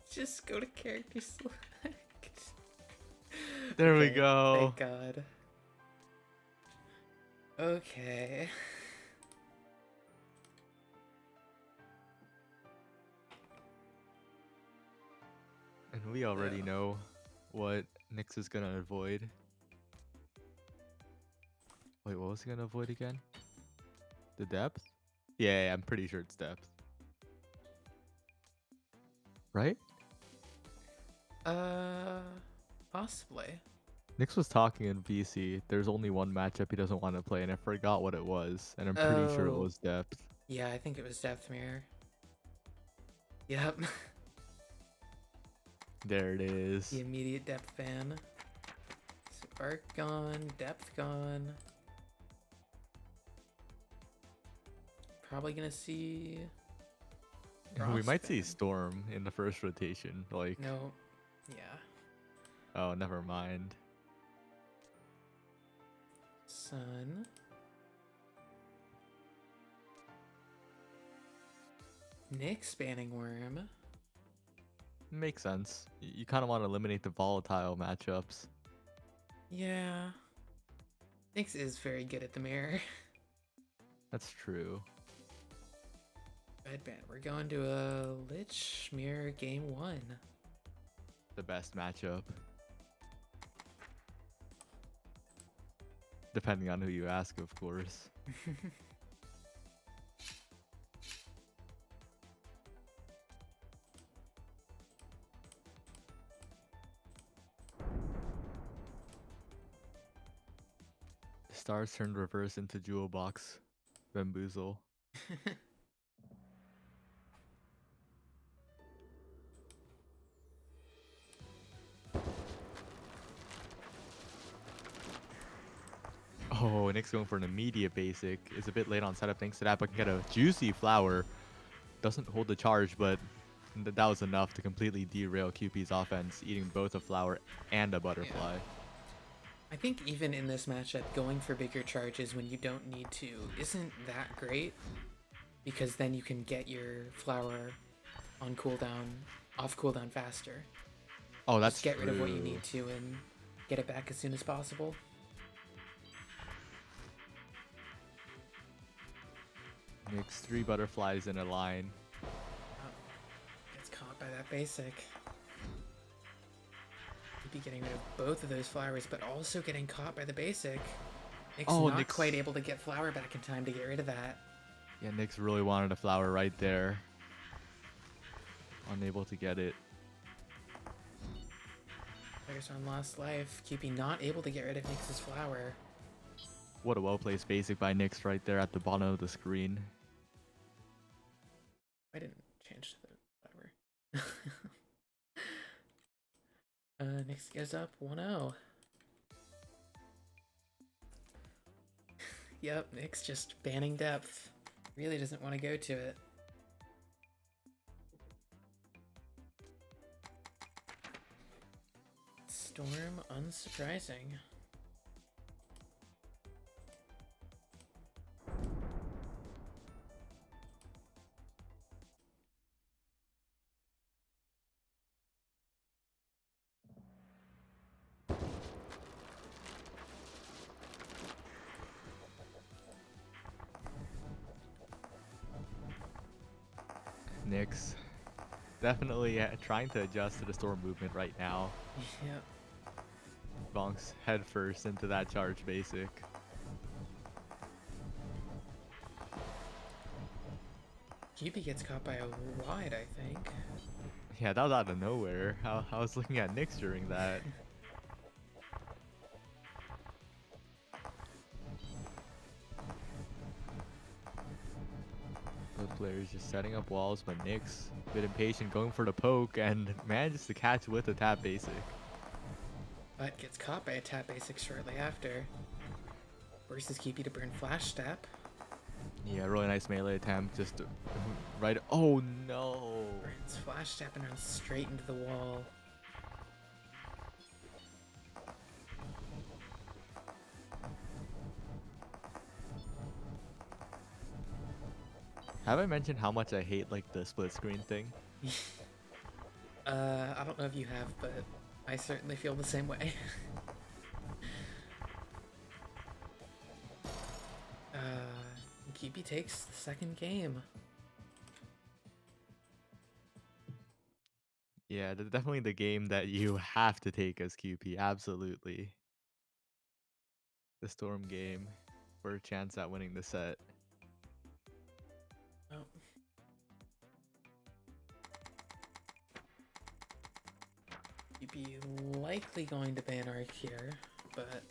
Just go to character select. There we Okay, go. Thank God. Okay. And we already Yeah. know what Nyx is gonna avoid. Wait, what was he gonna avoid again? The depth? Yeah, I'm pretty sure it's depth. Right? Possibly. Nyx was talking in VC. There's only one matchup he doesn't want to play, and I forgot what it was. And I'm pretty sure it Oh. was depth. Yeah, I think it was Depth Mirror. Yep. There it is. The immediate depth ban. So arc gone, depth gone. probably gonna see. We might see Frostband. Storm in the first rotation. Like, No. Yeah. oh, never mind. Sun. Nyx banning Worm. Makes sense. You kind of want to eliminate the volatile matchups. Yeah. Nyx is very good at the mirror. That's true. Red band. We're going to a Lich Mirror game 1. The best matchup. Depending on who you ask, of course. The stars turned reverse into Jewel Box. Bamboozle. Oh, Nick's going for an immediate basic. Is a bit late on setup thanks to that, but can get a juicy flower. Doesn't hold the charge, but that was enough to completely derail QP's offense, eating both a flower and a butterfly. Yeah. I think even in this matchup, going for bigger charges when you don't need to isn't that great, because then you can get your flower on cooldown, off cooldown faster. Oh, that's Just get rid of what you true. need to and get it back as soon as possible. Nick's 3 butterflies in a line. Oh, gets caught by that basic. He'd be getting rid of both of those flowers, but also getting caught by the basic. Nick's not Nick's quite able to get flower back in time to get rid of that. Yeah, Nick's really wanted a flower right there. Unable to get it. Players on Lost Life, keeping not able to get rid of Nyx's flower. What a well-placed basic by Nyx right there at the bottom of the screen. I didn't change the flower. Nyx goes up 1-0. Yep, Nyx just banning depth. Really doesn't want to go to it. Storm, unsurprising. Nyx definitely trying to adjust to the storm movement right now. Yep. Bonks head first into that charge basic. QB gets caught by a wide, I think. Yeah, that was out of nowhere. I was looking at Nyx during that. Both players just setting up walls, but Nyx a bit impatient, going for the poke, and manages to catch with a tap basic. But gets caught by a tap basic shortly after. Forces QB to burn flash step. Yeah, really nice melee attempt. Just right. Oh no! Burns flash step and runs straight into the wall. Have I mentioned how much I hate like the split screen thing? I don't know if you have, but I certainly feel the same way. QB takes the second game. Yeah, that's definitely the game that you have to take as QP. Absolutely. The Storm game for a chance at winning the set. Oh. QB likely going to ban Arc here, but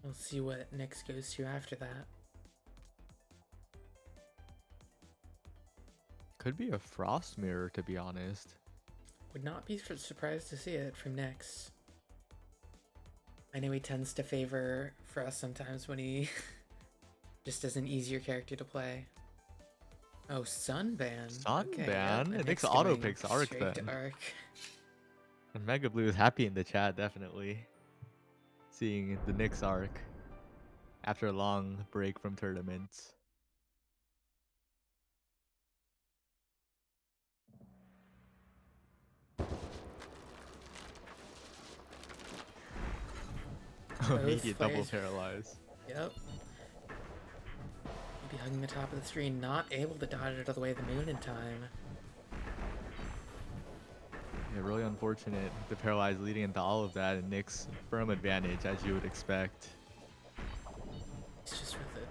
we'll see what Nyx goes to after that. Could be a Frost Mirror, to be honest. Would not be surprised to see it from Nyx. I know he tends to favor for us sometimes when he just is an easier character to play. Oh, Sunban. Okay, yep. Sunban? And It makes Nick's auto going picks Arc straight to then. Arc. And Mega Blue is happy in the chat, definitely. Seeing the Knicks Arc after a long break from tournaments. Both Immediate double players. paralyze. Yep. Be hugging the top of the screen, not able to dodge out of the way of the moon in time. Yeah, really unfortunate. The paralyze leading into all of that, and Nick's firm advantage, as you would expect. It's just with the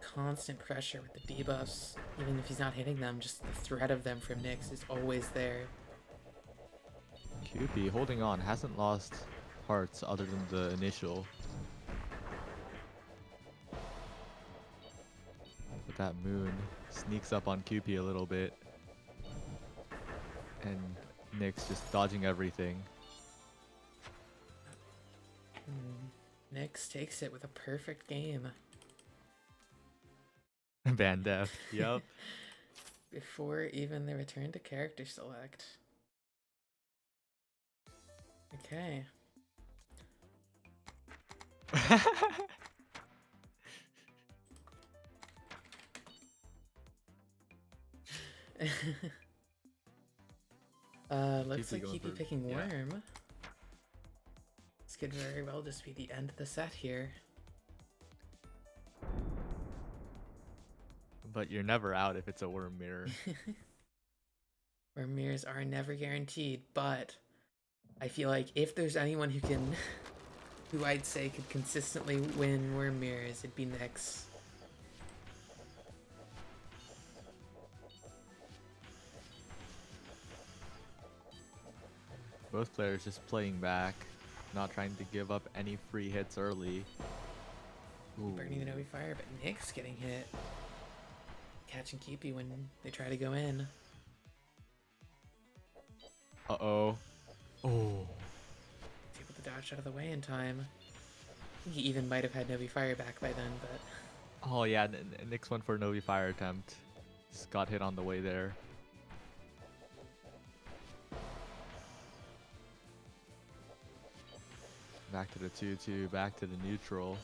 constant pressure with the debuffs, even if he's not hitting them, just the threat of them from Nyx is always there. QP holding on, hasn't lost hearts other than the initial. But that moon sneaks up on QP a little bit. And Nyx just dodging everything. Nyx takes it with a perfect game. Ban def, yep. Before even the return to character select. Okay. Looks like going Keepy for- picking yeah. Worm. This could very well just be the end of the set here. But you're never out if it's a worm mirror. Worm mirrors are never guaranteed, but I feel like if there's anyone who can, who I'd say could consistently win worm mirrors, it'd be Nyx. Both players just playing back, not trying to give up any free hits early. Ooh. Burning the Novi Fire, but Nyx getting hit. Catching Keepy when they try to go in. Uh-oh. Oh. He's able to dodge out of the way in time. I think he even might have had Novi Fire back by then, but... Oh yeah, Nyx went for a Novi Fire attempt. Just got hit on the way there. Back to the 2-2, back to the neutral.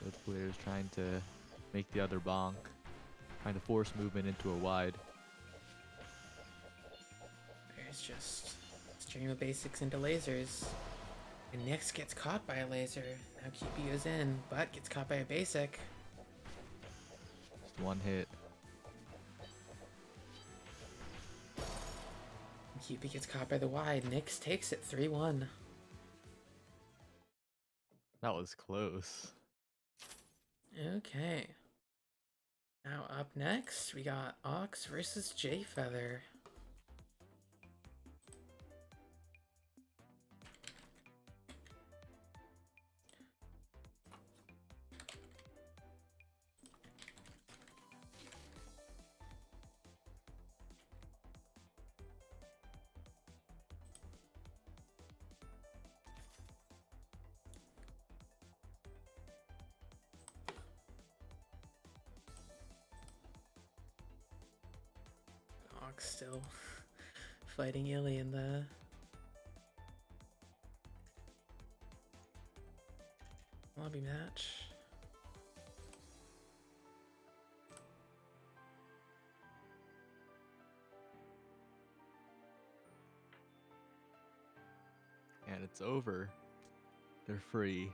Both players trying to make the other bonk. Trying to force movement into a wide. There's just string the basics into lasers. And Nyx gets caught by a laser. Now Keepy goes in, but gets caught by a basic. Just one hit. Keepy gets caught by the wide. Nyx takes it 3-1. That was close. Okay. Now up next, we got Ox versus J-Feather. Ox still fighting Illy in the lobby match. And it's over. They're free.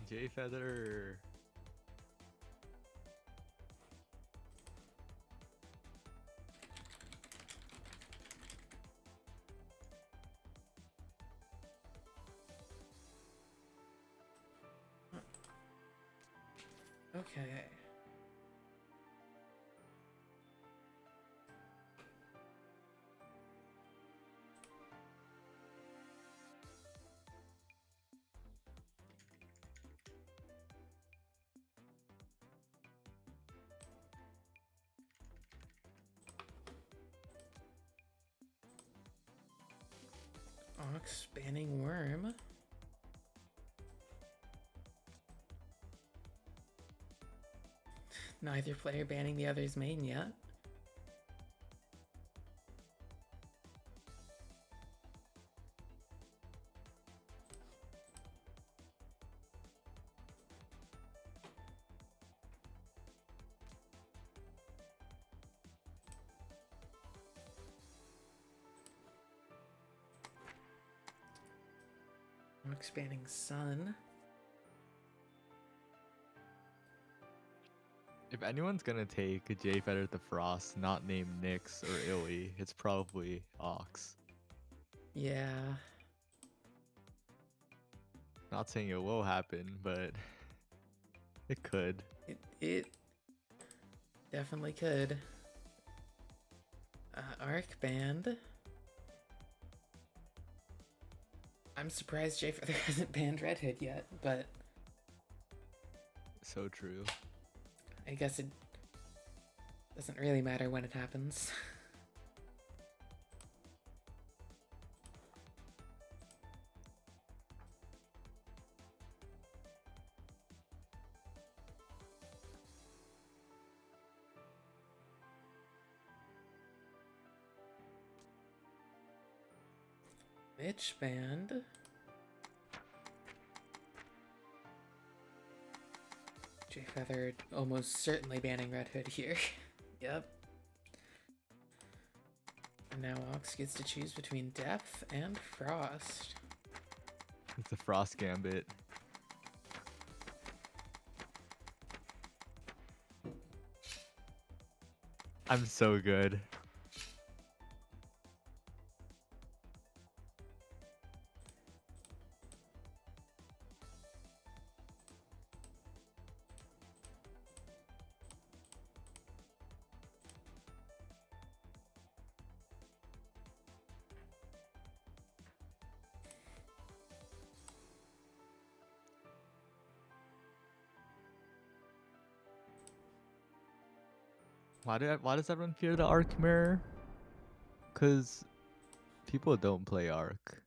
J-Feather. Okay. Ox banning worm. Neither player banning the other's main yet. Ox banning sun. If anyone's gonna take a J Feather the Frost, not named Nyx or Illy, it's probably Ox. Yeah. Not saying it will happen, but it could. It definitely could. Arc banned. I'm surprised Jay Feather hasn't banned Red Hood yet, but So true. I guess it doesn't really matter when it happens. Mitch banned. Jay Feather almost certainly banning Red Hood here. Yep. And now Ox gets to choose between Depth and Frost. It's a Frost Gambit. I'm so good. Why does everyone fear the Arc Mirror? Cause people don't play Arc.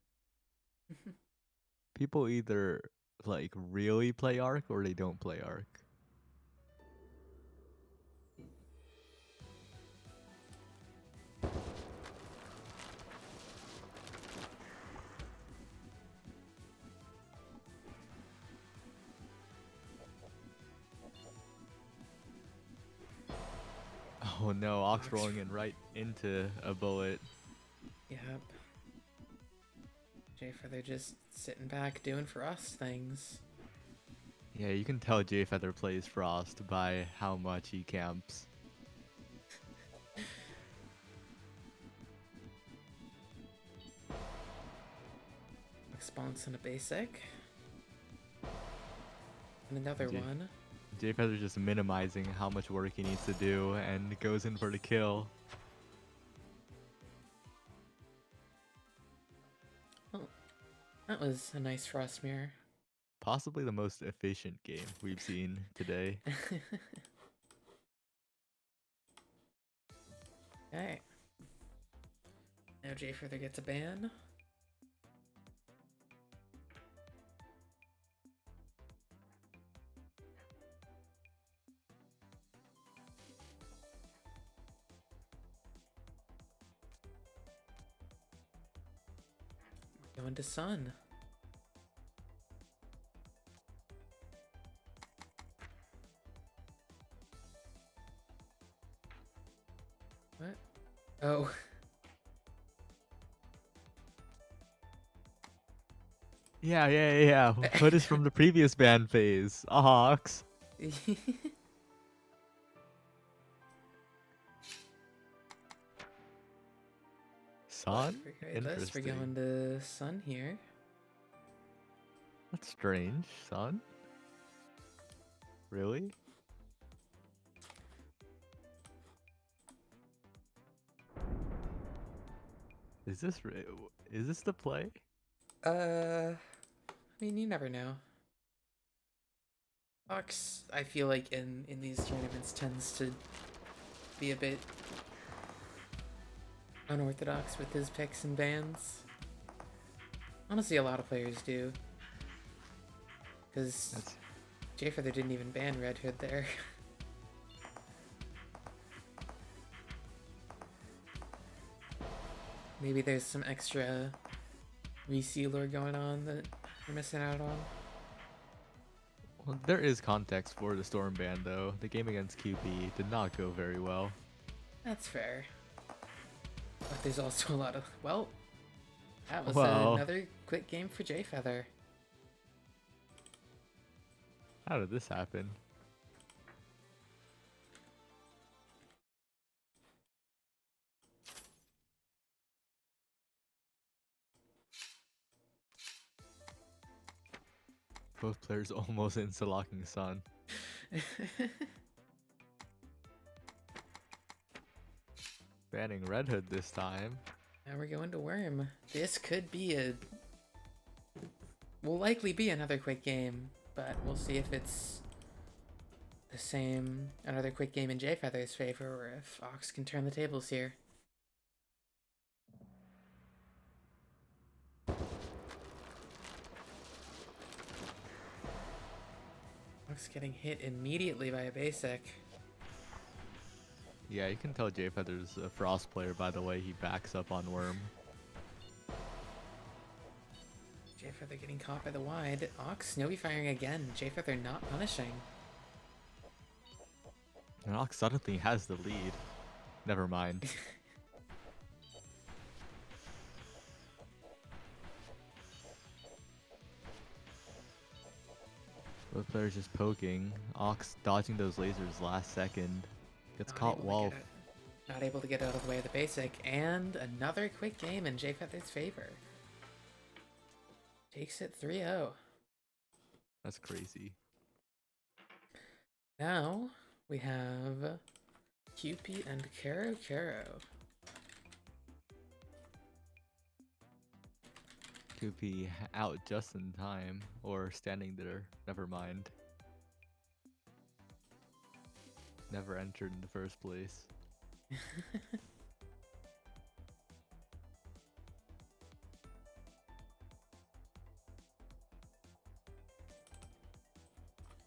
People either like really play Arc or they don't play Arc. Oh no, Ox rolling in right into a bullet. Yep. Jay Feather just sitting back doing Frost things. Yeah, you can tell J Feather plays Frost by how much he camps. Response and a basic. And another one. J Feather's just minimizing how much work he needs to do and goes in for the kill. Oh, that was a nice Frost Mirror. Possibly the most efficient game we've seen today. Okay. Now Jay Feather gets a ban. Going to Sun. What? Oh. Yeah. What is from the previous ban phase? Ox. Sun? Regardless, we're going to Sun here. That's strange. Sun? Really? Is this the play? I mean, you never know. Ox, I feel like in these tournaments tends to be a bit unorthodox with his picks and bans. Honestly, a lot of players do. Because That's Jay Feather didn't even ban Red Hood there. Maybe there's some extra VC lore going on that you're missing out on. well, there is context for the Storm ban though. The game against QP did not go very well. That's fair. But there's also a lot of... Well, that was Well, another quick game for Jay Feather. how did this happen? Both players almost insta-locking Sun. Banning Red Hood this time. Now we're going to Worm. This could be a... Will likely be another quick game, but we'll see if it's the same, another quick game in Jay Feather's favor, or if Ox can turn the tables here. Ox getting hit immediately by a basic. Yeah, you can tell Jay Feather's a Frost player by the way he backs up on Worm. Jay Feather getting caught by the wide. Ox snowy firing again. Jay Feather not punishing. And Ox suddenly has the lead. Never mind. Both players just poking. Ox dodging those lasers last second. Gets caught while... Not able to get out of the way of the basic. And another quick game in Jay Feather's favor. Takes it 3-0. That's crazy. Now we have QP and Karo Karo. QP out just in time. Or standing there. Never mind. Never entered in the first place.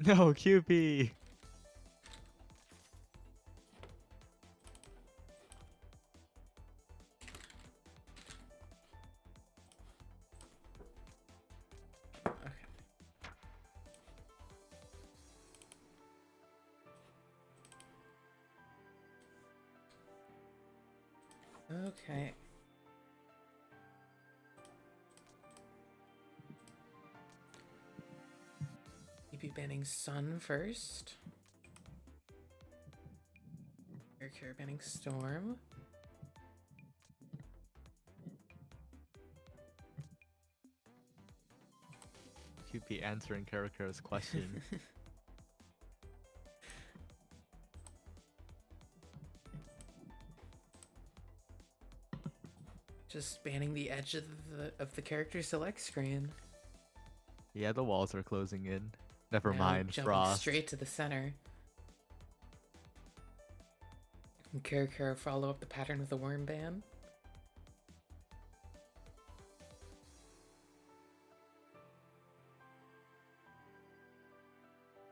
No, QP! Okay. Okay. QP banning Sun first. Karo banning Storm. QP answering Karakara's question. Just banning the edge of the character select screen. Yeah, the walls are closing in. Never Now mind, jumping Frost. straight to the center. And Karo follow up the pattern with the worm ban.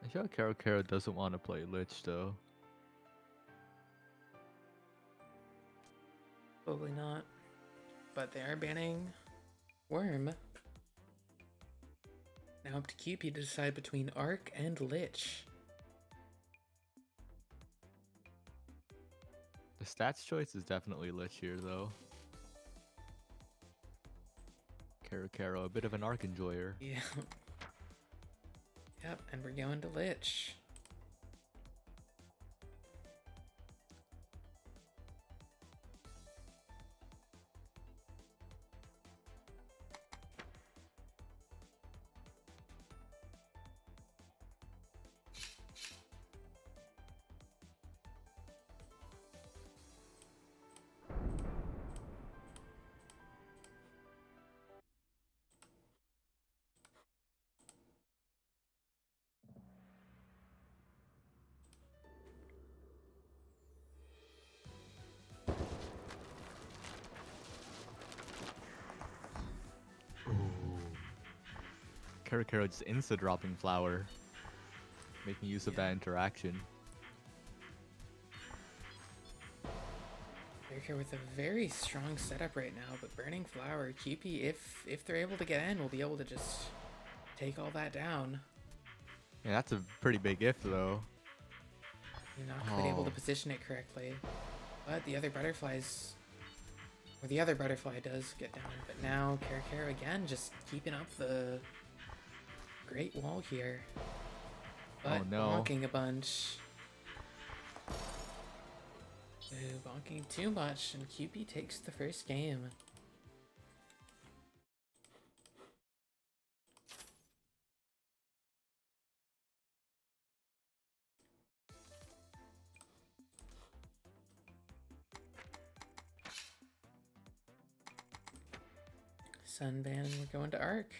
I feel like Karakara doesn't want to play Lich though. Probably not. But they are banning Worm. Now up to QP to decide between Arc and Lich. The stats choice is definitely Lich here though. Karakara, a bit of an Arc enjoyer. Yeah. Yep, and we're going to Lich. Karakaro just insta-dropping flower, making use of that interaction. They're here with a very strong setup right now, but Burning Flower, QP, if they're able to get in, will be able to just take all that down. Yeah, that's a pretty big if, though. You're not quite able to position it correctly. But the other butterflies, or the other butterfly does get down. But now Karakaro again just keeping up the great wall here. But bonking a bunch. Ooh, bonking too much, and QP takes the first game. Sunban, and we're going to Arc.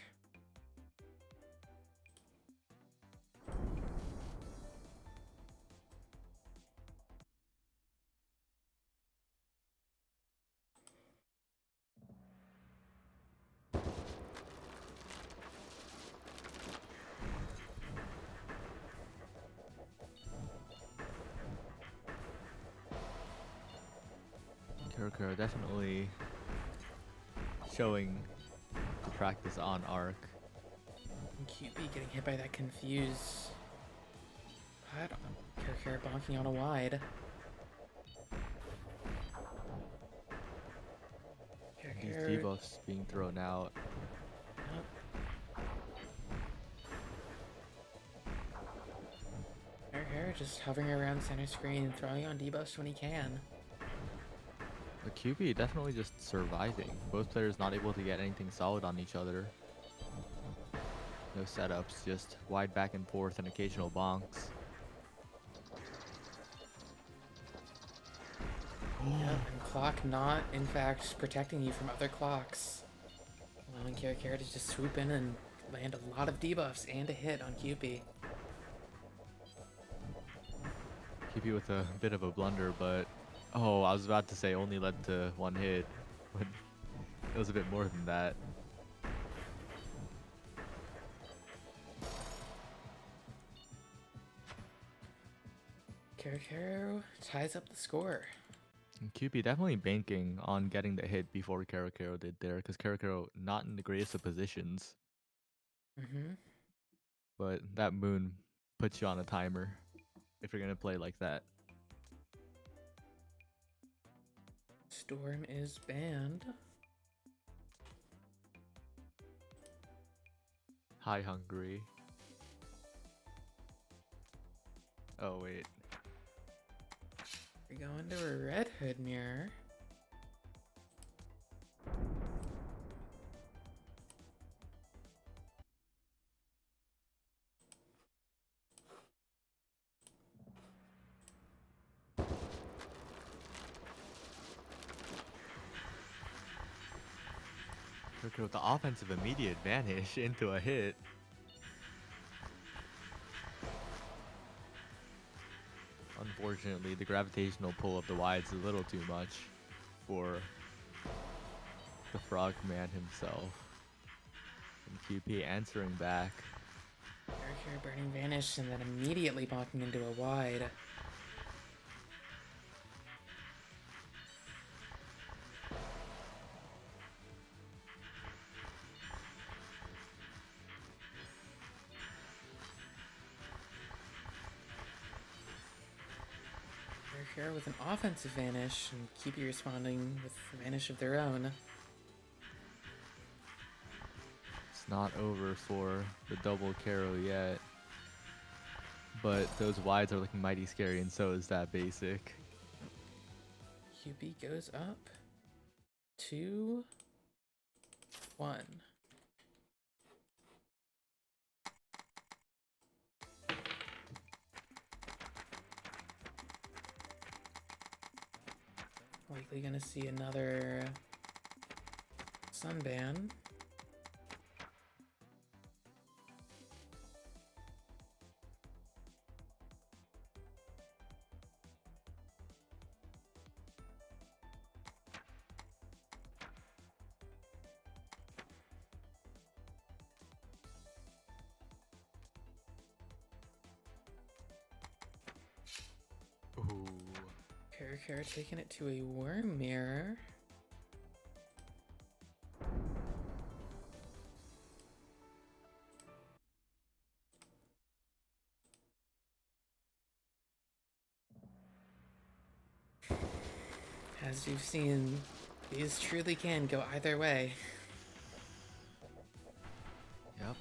Karakaro definitely showing the practice on Arc. And QP getting hit by that Confuse. But Karakaro bonking on a wide. These debuffs being thrown out. Karakaro just hovering around center screen, throwing on debuffs when he can. The QB definitely just surviving. Both players not able to get anything solid on each other. No setups, just wide back and forth and occasional bonks. Yeah, and clock not, in fact, protecting you from other clocks. Allowing Karakaro to just swoop in and land a lot of debuffs and a hit on QP. QB with a bit of a blunder, but oh, I was about to say only led to one hit, but it was a bit more than that. Karakaro ties up the score. And QB definitely banking on getting the hit before Karakaro did there, because Karakaro not in the greatest of positions. But that moon puts you on a timer if you're gonna play like that. Storm is banned. Hi, Hungary. Oh, wait. We're going to a Red Hood mirror. Karakaro with the offensive immediate vanish into a hit. Unfortunately, the gravitational pull of the wide's a little too much for the Frogman himself. And QP answering back. Karakaro burning vanish and then immediately bonking into a wide. Karakaro with an offensive vanish and QP responding with a vanish of their own. It's not over for the double Karo yet. But those wides are looking mighty scary, and so is that basic. QP goes up 2-1. Likely gonna see another Sunban. Kara taking it to a worm mirror. As you've seen, these truly can go either way. Yep.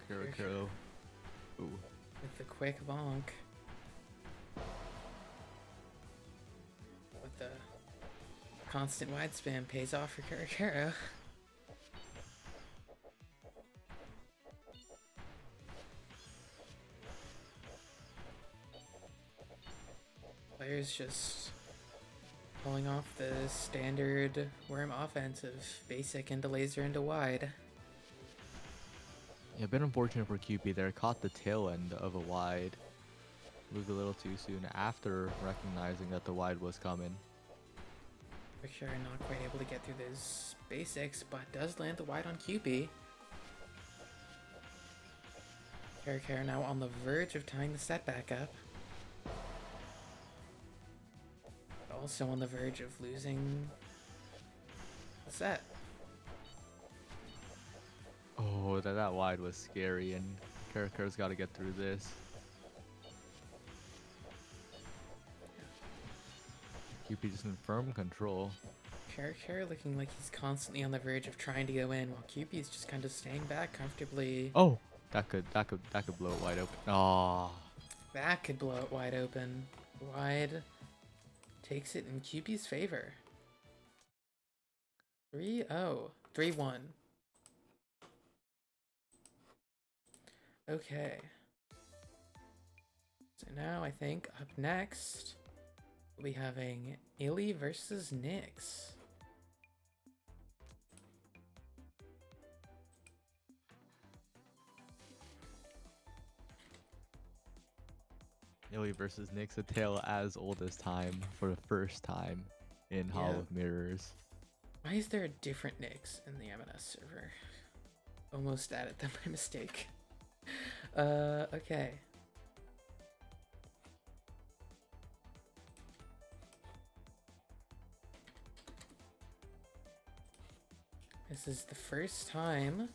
Kara. Ooh. With the quick bonk. With the constant wide spam pays off for Kara. Players just pulling off the standard worm offense of basic into laser into wide. Yeah, a bit unfortunate for QP there. Caught the tail end of a wide. Moved a little too soon after recognizing that the wide was coming. For sure, not quite able to get through those basics, but does land the wide on QP. Kara now on the verge of tying the set back up. But also on the verge of losing the set. Oh, that wide was scary, and Kara's got to get through this. QP just in firm control. Kara looking like he's constantly on the verge of trying to go in, while QP is just kind of staying back comfortably. Oh, that could blow it wide open. Oh, That could blow it wide open. Wide takes it in QP's favor. 3-0. 3-1. Okay. So now I think up next we'll be having Illy versus Nyx. Illy versus Nyx, a tale as old as time for the first time in Hall of Mirrors. Why is there a different Nyx in the M&S server? Almost added them by mistake. Okay. This is the first time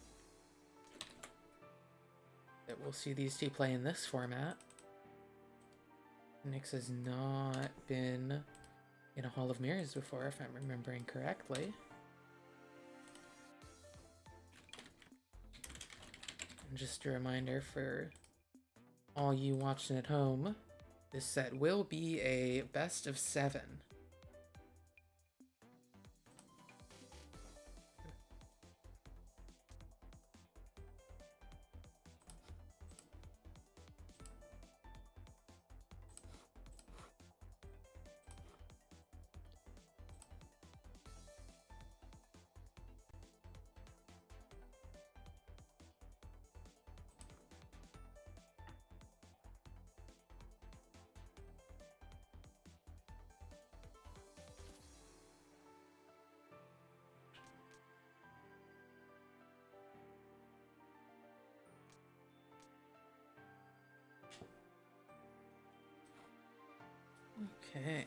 that we'll see these two play in this format. Nyx has not been in a Hall of Mirrors before, if I'm remembering correctly. And just a reminder for all you watching at home, this set will be a best of 7. Okay.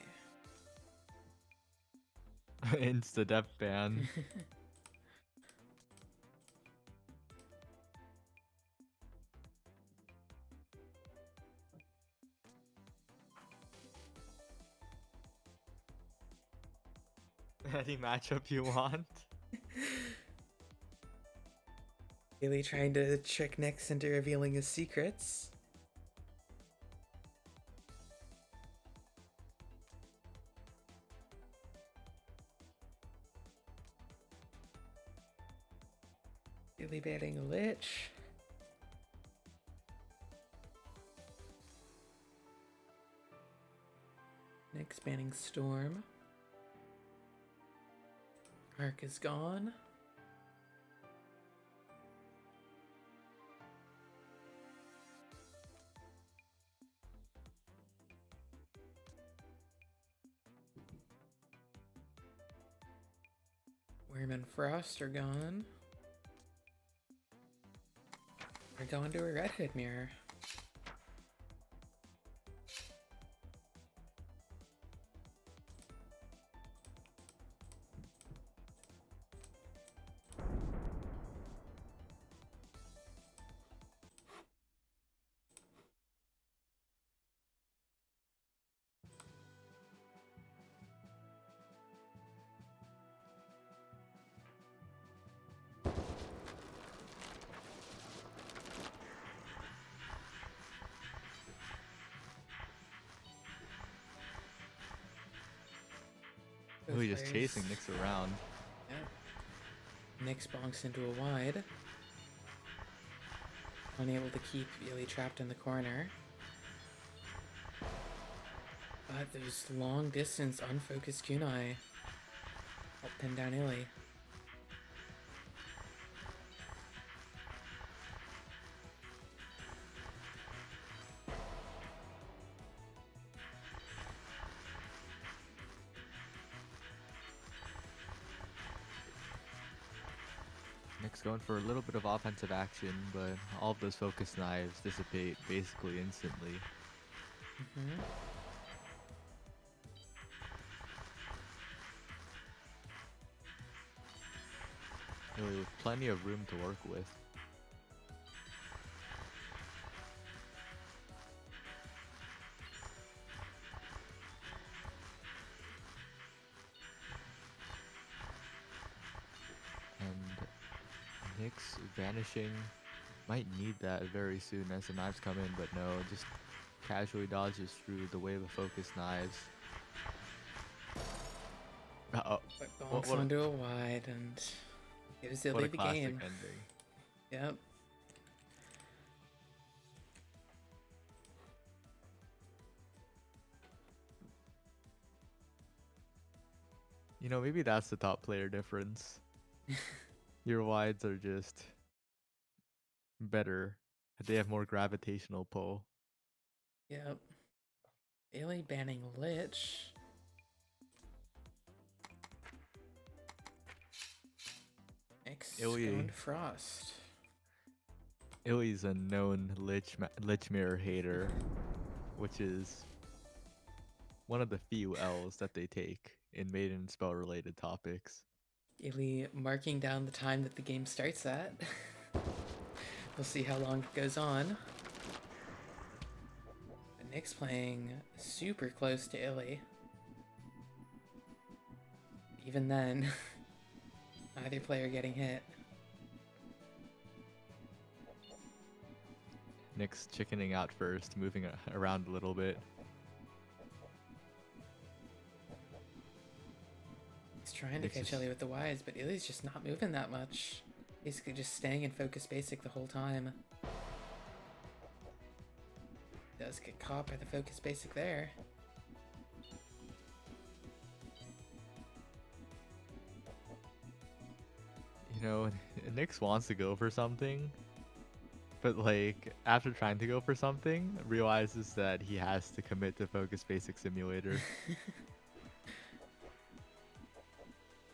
Insta death ban. Any matchup you want? Really trying to trick Nyx into revealing his secrets. Really banning a Lich. Nyx banning Storm. Arc is gone. Worm and Frost are gone. We're going to a Red Hood mirror. Oh, Both he's just players. chasing Nyx around. Yeah. Nyx bonks into a wide. Unable to keep Illy trapped in the corner. But those long distance unfocused kunai help pin down Illy. Nyx going for a little bit of offensive action, but all of those focus knives dissipate basically instantly. Mm-hmm. Really with plenty of room to work with. And Nyx vanishing. Might need that very soon as the knives come in, but no, just casually dodges through the wave of focus knives. Uh-oh. But What, bonks what, a, onto a wide and gives what Illy a the classic game. ending. Yep. You know, maybe that's the top player difference. Your wides are just better. They have more gravitational pull. Yep. Illy banning Lich. Nyx going to Frost. Illy's a known Lich Mirror hater, which is one of the few L's that they take in Maiden spell related topics. Illy marking down the time that the game starts at. We'll see how long it goes on. But Nyx playing super close to Illy. Even then, neither player getting hit. Nyx chickening out first, moving around a little bit. He's trying to Nyx catch is- Illy with the wides, but Illy's just not moving that much. Basically just staying in focus basic the whole time. Does get caught by the focus basic there. You know, Nyx wants to go for something, but like after trying to go for something, realizes that he has to commit to Focus Basic Simulator.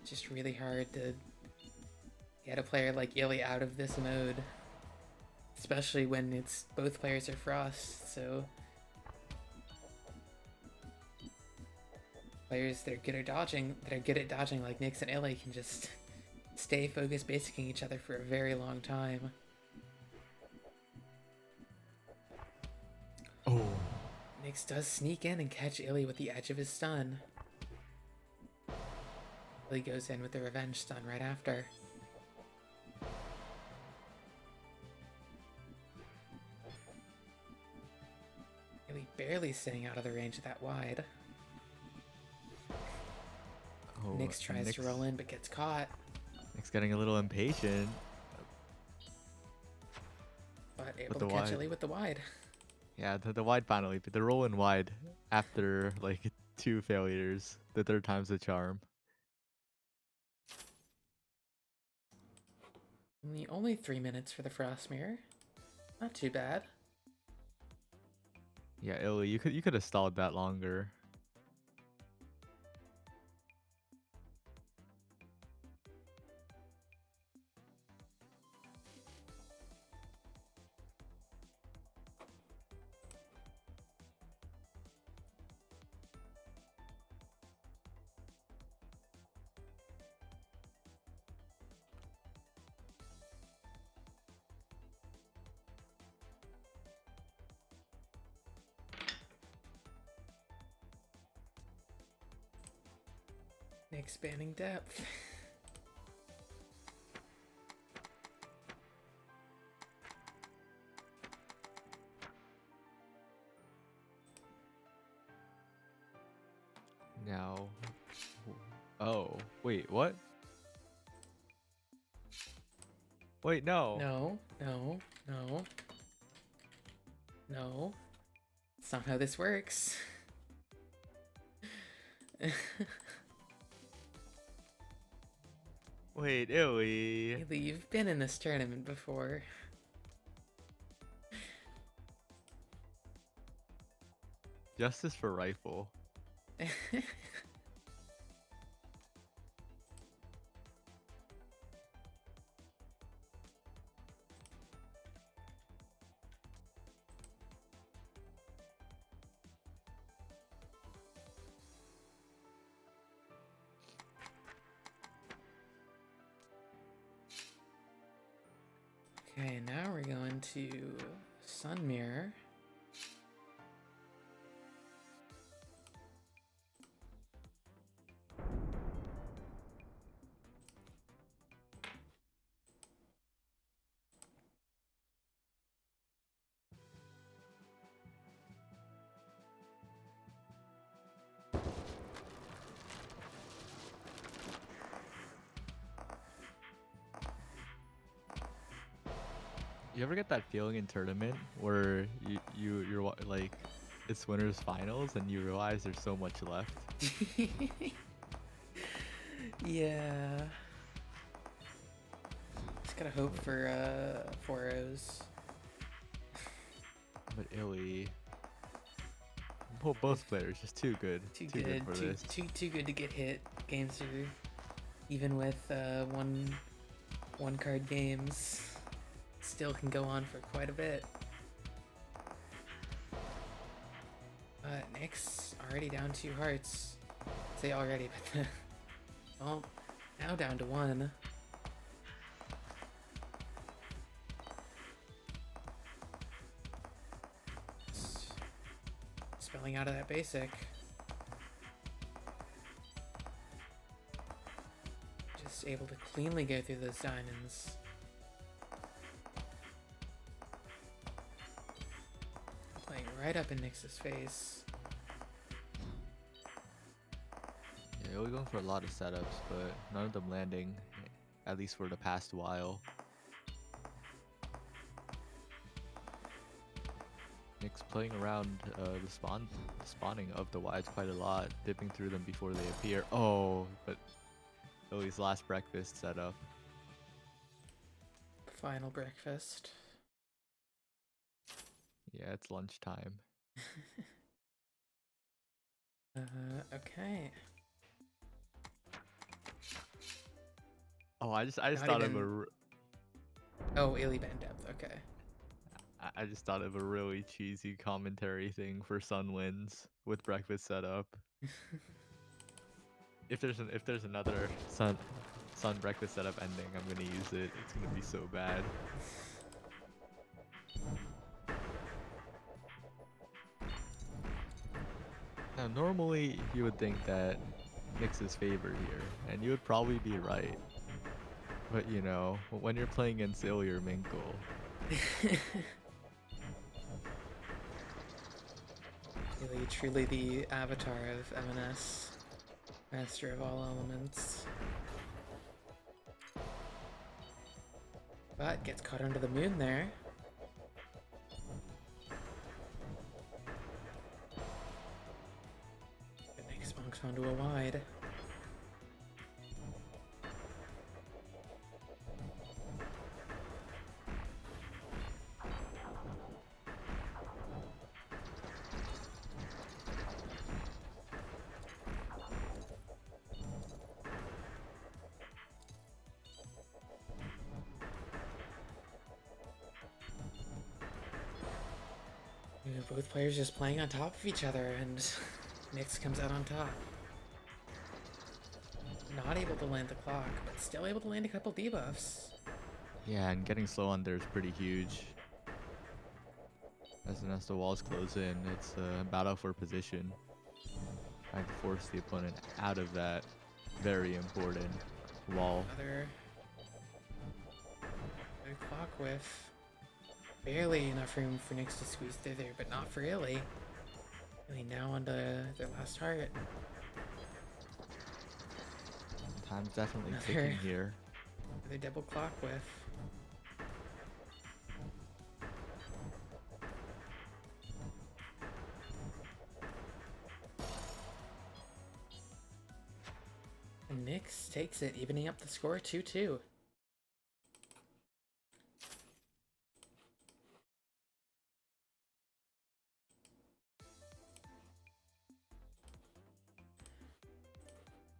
Just really hard to get a player like Illy out of this mode. Especially when it's both players are Frost, so players that are good at dodging like Nyx and Illy can just stay focus basicing each other for a very long time. Oh, Nyx does sneak in and catch Illy with the edge of his stun. Illy goes in with the revenge stun right after. Illy barely staying out of the range of that wide. Nyx tries to roll in but gets caught. Nyx getting a little impatient. But able With to the catch wide. Illy with the wide. Yeah, the wide finally, but the roll in wide after like 2 failures. The third time's the charm. Only 3 minutes for the Frost Mirror. Not too bad. Yeah, Illy, you could have stalled that longer. Expanding depth. Now, Wait, what? Wait, no. No, no, no. No. That's not how this works. Wait, Illy. Haley, you've been in this tournament before. Justice for rifle. Okay, now we're going to Sun Mirror. You ever get that feeling in tournament where like it's winners finals and you realize there's so much left? Yeah. Just gotta hope for 4-0s. But Illy, both players just too good. Too good good, for too, this. too good to get hit. Games are even with one card games still can go on for quite a bit. Nick's already down 2 hearts. I'd say already, but well, now down to 1. Spelling out of that basic. Just able to cleanly go through those diamonds. Playing right up in Nyx's face. Yeah, we're going for a lot of setups, but none of them landing, at least for the past while. Nick's playing around the spawning of the wides quite a lot, dipping through them before they appear. Oh, but Illy's last breakfast setup. Final breakfast. Yeah, it's lunchtime. Okay. Oh, I just Not thought of even- Oh, Illy band depth. Okay. I just thought of a really cheesy commentary thing for Sun wins with breakfast setup. If there's another Sun breakfast setup ending, I'm gonna use it. It's gonna be so bad. Now, normally you would think that Nyx is favored here, and you would probably be right. But you know, when you're playing against Illy or Minkle, Illy, truly the avatar of MNS. Master of all elements. But gets caught under the moon there. The next bonks onto a wide. Both players just playing on top of each other, and Nyx comes out on top. Not able to land the clock, but still able to land a couple debuffs. yeah, and getting slow on there is pretty huge. As the walls close in, it's a battle for position. Trying to force the opponent out of that very important wall. Another clock whiff. Barely enough room for Nyx to squeeze through there, but not for Illy. Illy now onto their last heart. Time's definitely Another, ticking here. another double clock whiff. And Nyx takes it, evening up the score 2-2.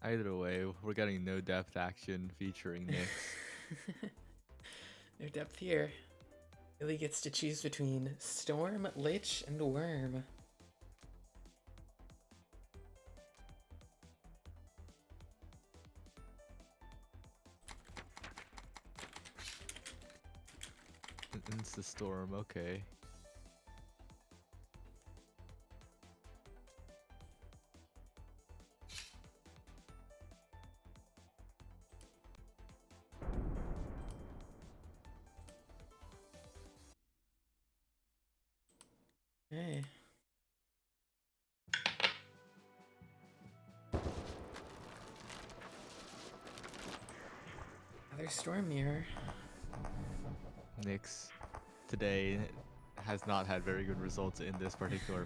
Either way, we're getting no depth action featuring Nyx. No depth here. Illy gets to choose between Storm, Lich, and Worm. It's the storm, okay. Hey. Another Storm Mirror. Nyx today has not had very good results in this particular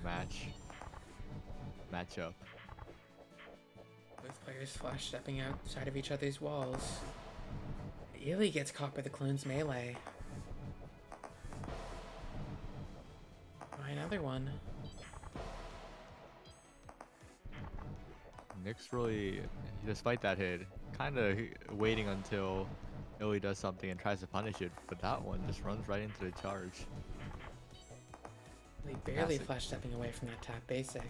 matchup. Both players flash stepping outside of each other's walls. Illy gets caught by the clone's melee. Try another one. Nyx really, despite that hit, kind of waiting until Illy does something and tries to punish it, but that one just runs right into the charge. Illy barely Classic. flash stepping away from that tap basic.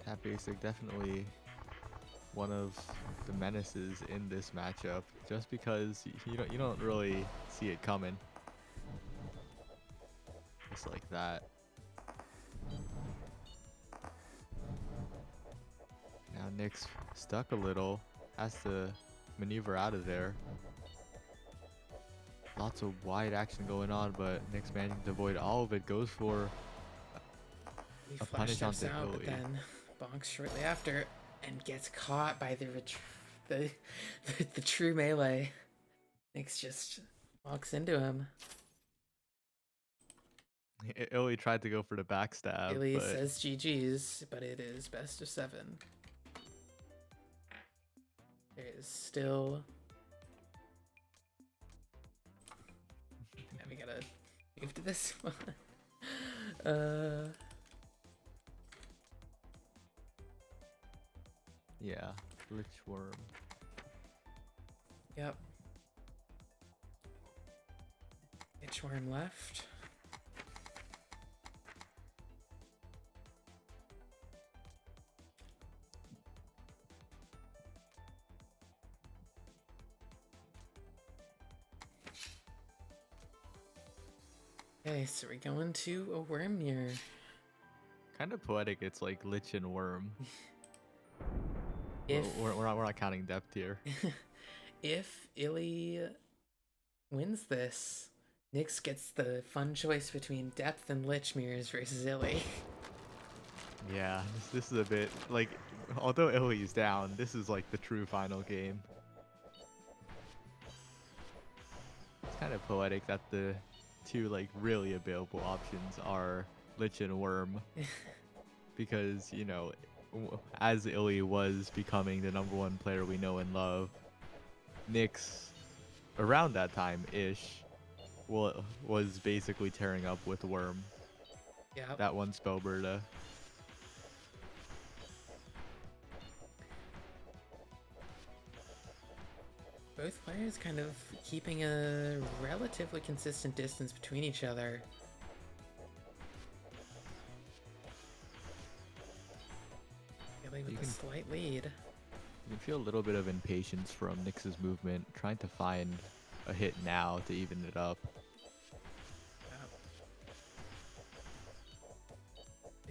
Tap basic definitely one of the menaces in this matchup, just because you don't really see it coming. Just like that. Now Nyx stuck a little, has to maneuver out of there. Lots of wide action going on, but Nyx managing to avoid all of it, goes for He a flash punish steps onto out, but Illy. then bonks shortly after and gets caught by the true melee. Nyx just walks into him. Illy tried to go for the backstab, Illy but says GG's, but it is best of 7. There is still... And we gotta move to this one. yeah, Lich Worm. Yep. Itchworm left. Okay, so we're going to a worm mirror. Kind of poetic. It's like Lich and Worm. If We're not counting depth here. if Illy wins this, Nyx gets the fun choice between depth and lich mirrors versus Illy. Yeah, this is a bit like, although Illy's down, this is like the true final game. It's kind of poetic that the two like really available options are Lich and Worm, because you know, as Illy was becoming the #1 player we know and love, Nyx around that time ish was basically tearing up with Worm. Yeah. That one Spellberta. Both players kind of keeping a relatively consistent distance between each other. Illy with a slight lead. You can feel a little bit of impatience from Nyx's movement, trying to find a hit now to even it up.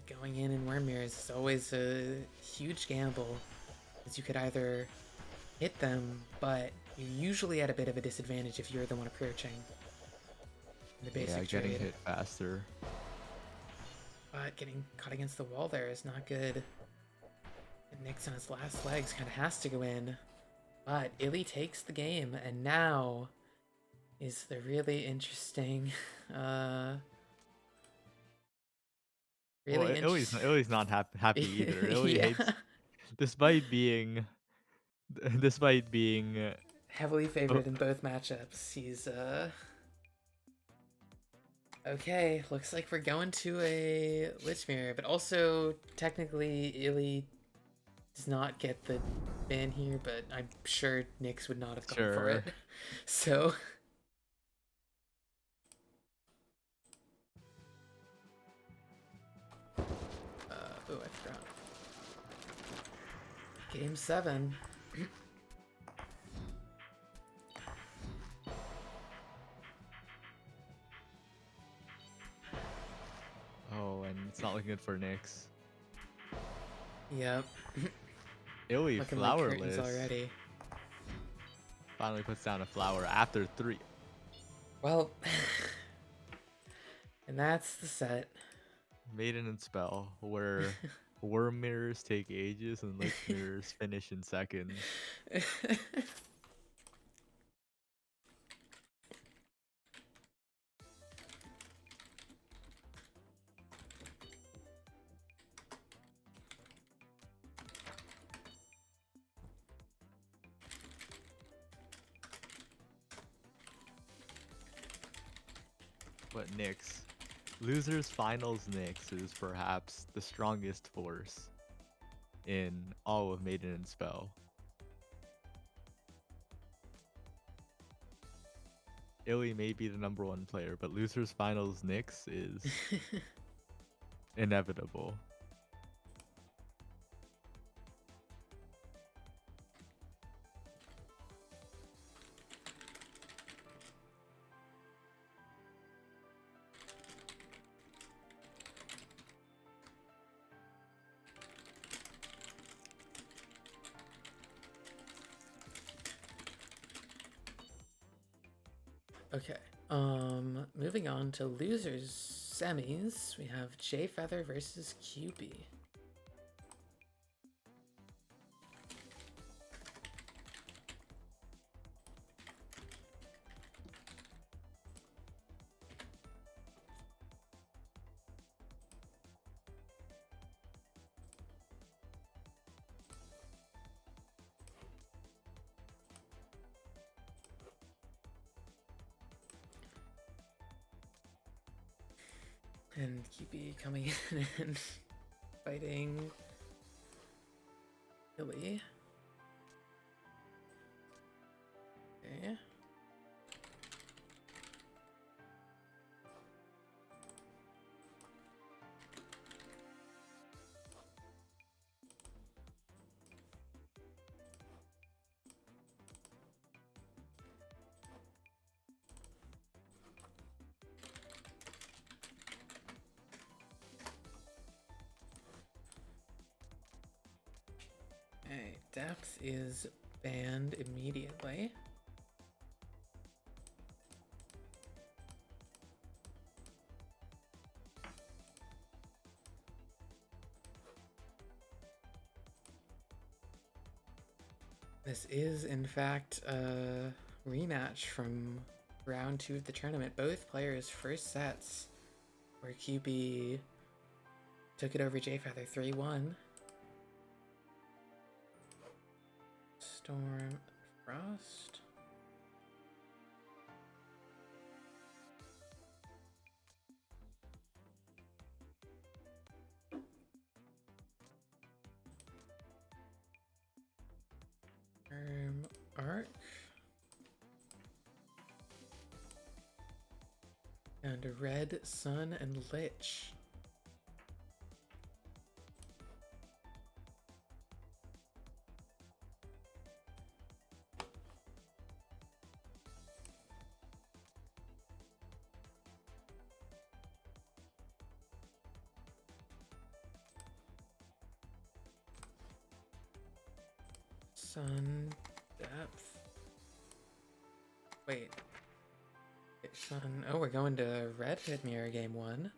Going in worm mirrors is always a huge gamble, as you could either hit them, but you're usually at a bit of a disadvantage if you're the one approaching. In the basic getting trade. hit faster. But getting caught against the wall there is not good. Nyx on his last legs kind of has to go in. But Illy takes the game, and now is the really interesting, Well, really interesting. Illy's not happy either. Illy Yeah. hates, despite being, despite being, Heavily oh, favored in both matchups. He's, okay, looks like we're going to a Lich Mirror, but also, technically, Illy does not get the ban here, but I'm sure Nyx would not have gone for it. sure. So, oh, I forgot. Game 7. Oh, and it's not looking good for Nyx. Yep. Illy Looking like curtains flowerless. already. Finally puts down a flower after 3. Well, and that's the set. Maiden and Spell, where worm mirrors take ages and lich mirrors finish in seconds. But Nyx, losers finals Nyx is perhaps the strongest force in all of Maiden and Spell. Illy may be the #1 player, but losers finals Nyx is inevitable. Okay. Moving on to losers semis, we have J Feather versus QB. And QB coming in and fighting Illy. Okay. Okay, depth is banned immediately. This is, in fact, a rematch from round 2 of the tournament. Both players' first sets where QB took it over J Feather 3-1. Storm Frost. Arc. And a Red Sun and Lich. Sun depth. Wait. Sun. Oh, we're going to Red Hood Mirror game 1.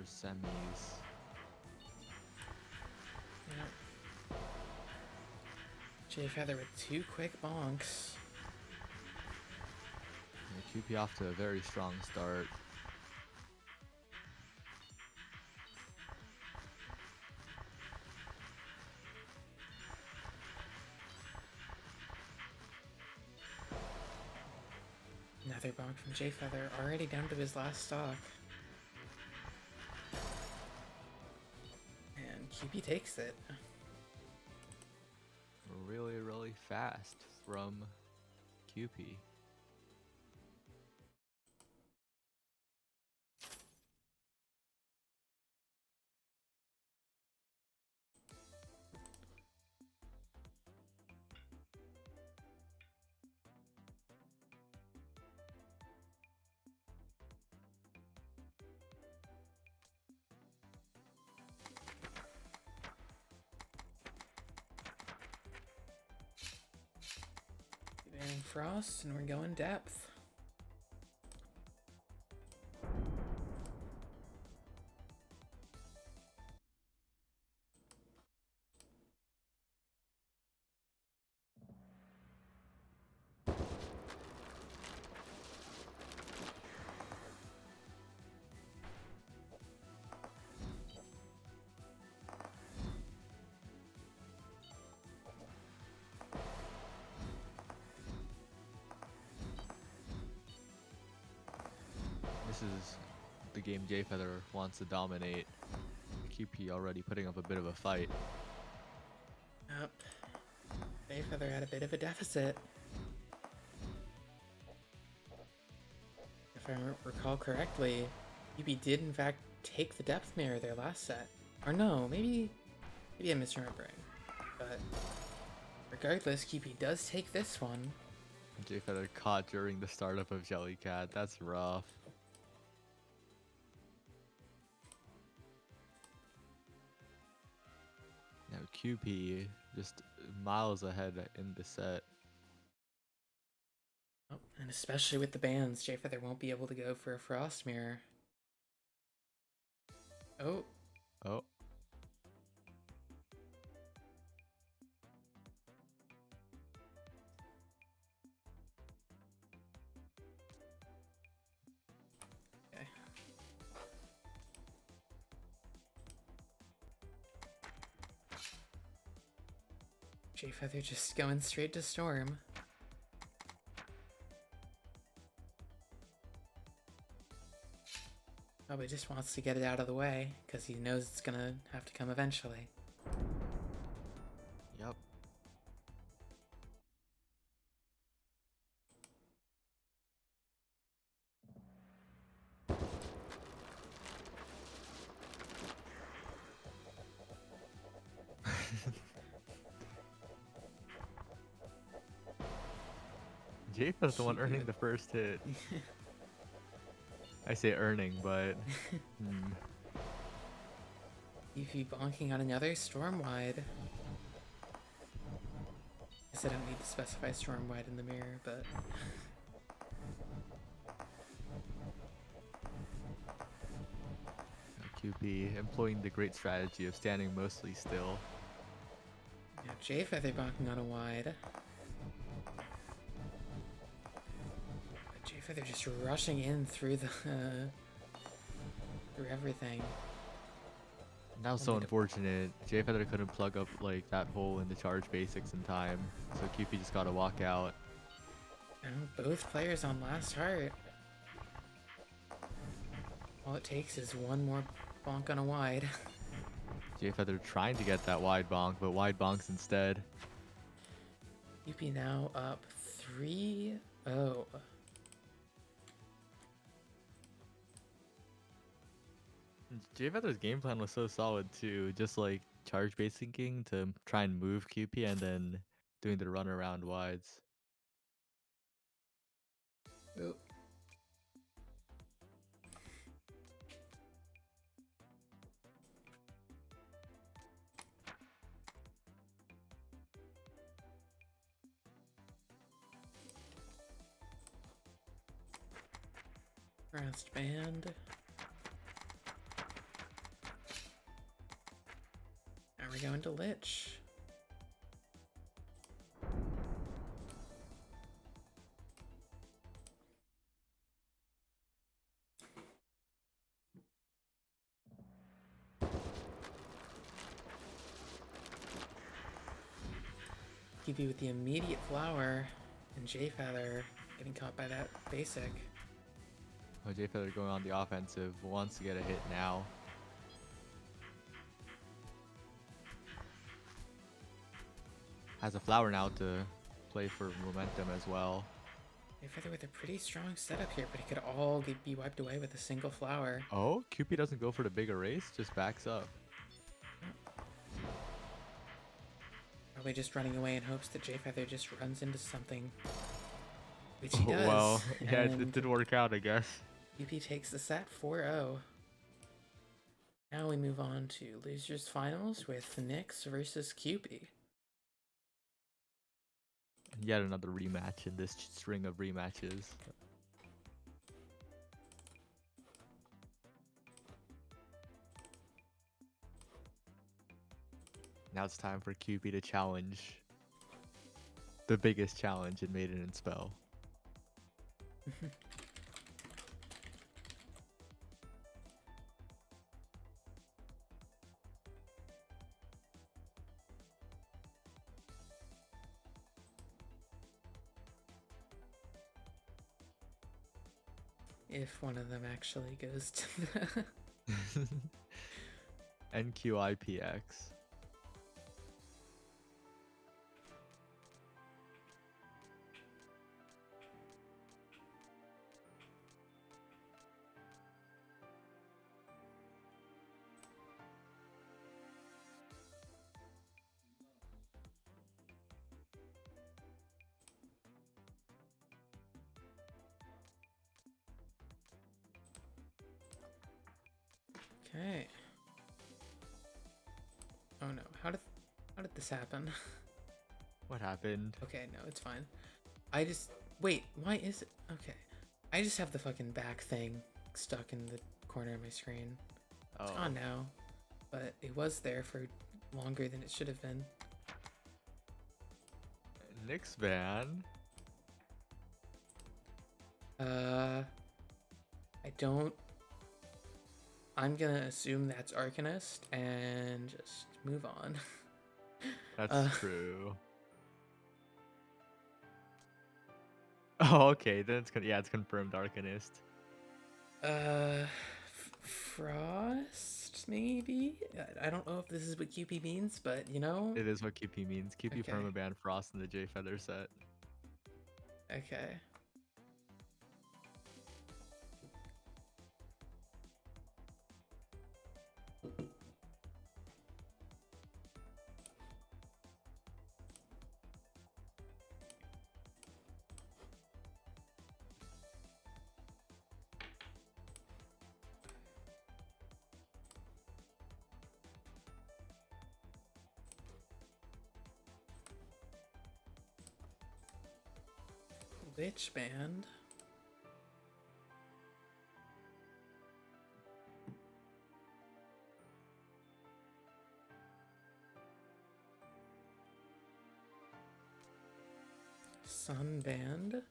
semis. Yeah. J Feather with 2 quick bonks. Yeah, QP off to a very strong start. Another bonk from J Feather, already down to his last stock. And QP takes it. Really, really fast from QP. Banning Frost, and we're going depth. This is the game J Feather wants to dominate. QP already putting up a bit of a fight. Yep. J Feather had a bit of a deficit. If I recall correctly, QP did in fact take the depth mirror their last set. Or no, maybe I'm misremembering. But regardless, QP does take this one. J Feather caught during the startup of Jellycat. That's rough. Now QP just miles ahead in the set. Oh, and especially with the bans, J Feather won't be able to go for a Frost Mirror. Oh. Oh. Okay. J Feather just going straight to Storm. Probably just wants to get it out of the way, because he knows it's gonna have to come eventually. Yep. J Feather's the one earning the first hit. I say earning, but Eevee bonking on another Storm Wide. I guess I don't need to specify Storm Wide in the mirror, but QP employing the great strategy of standing mostly still. yeah, J Feather bonking on a wide. But J Feather just rushing in through the through everything. That was so unfortunate. J Feather couldn't plug up like that hole in the charge basics in time, so QP just gotta walk out. And both players on last heart. All it takes is one more bonk on a wide. J Feather trying to get that wide bonk, but wide bonks instead. UP now up 3-0. J Feather's game plan was so solid too, just like charge basing to try and move QP and then doing the run around wides. Oh. Frost band. we're going to Lich. QB with the immediate flower, and J-Feather getting caught by that basic. Oh, J Feather going on the offensive, wants to get a hit now. Has a flower now to play for momentum as well. J-Feather with a pretty strong setup here, but it could all be wiped away with a single flower. Oh, QP doesn't go for the big erase, just backs up. Probably just running away in hopes that J-Feather just runs into something. Which he does. Well, yeah, it and did work out, I guess. UP takes the set 4-0. Now we move on to losers finals with Nyx versus QP. Yet another rematch in this string of rematches. Now it's time for QP to challenge the biggest challenge in Maiden and Spell. If one of them actually goes to the... NQIPX. Okay. Oh no, how did this happen? What happened? Okay, no, it's fine. I just... Wait, why is it... Okay. I just have the fucking back thing stuck in the corner of my screen. It's gone now. But it was there for longer than it should have been. Nyx ban. I don't... I'm gonna assume that's Arcanist and just move on. That's true. Oh, okay. Then it's it's confirmed Arcanist. Frost maybe. I don't know if this is what QP means, but you know. It is what QP means. QP Okay. permaban Frost in the J Feather set. Okay. Lich band. Sun band.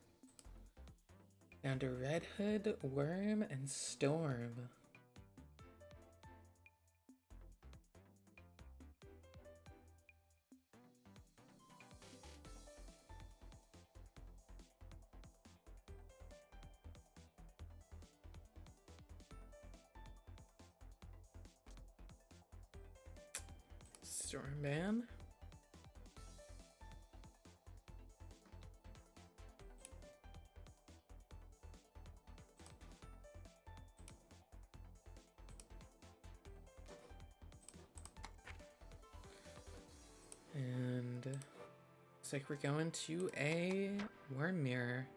Down to Red Hood, Worm, and Storm. Storm band. And looks like we're going to a Worm Mirror.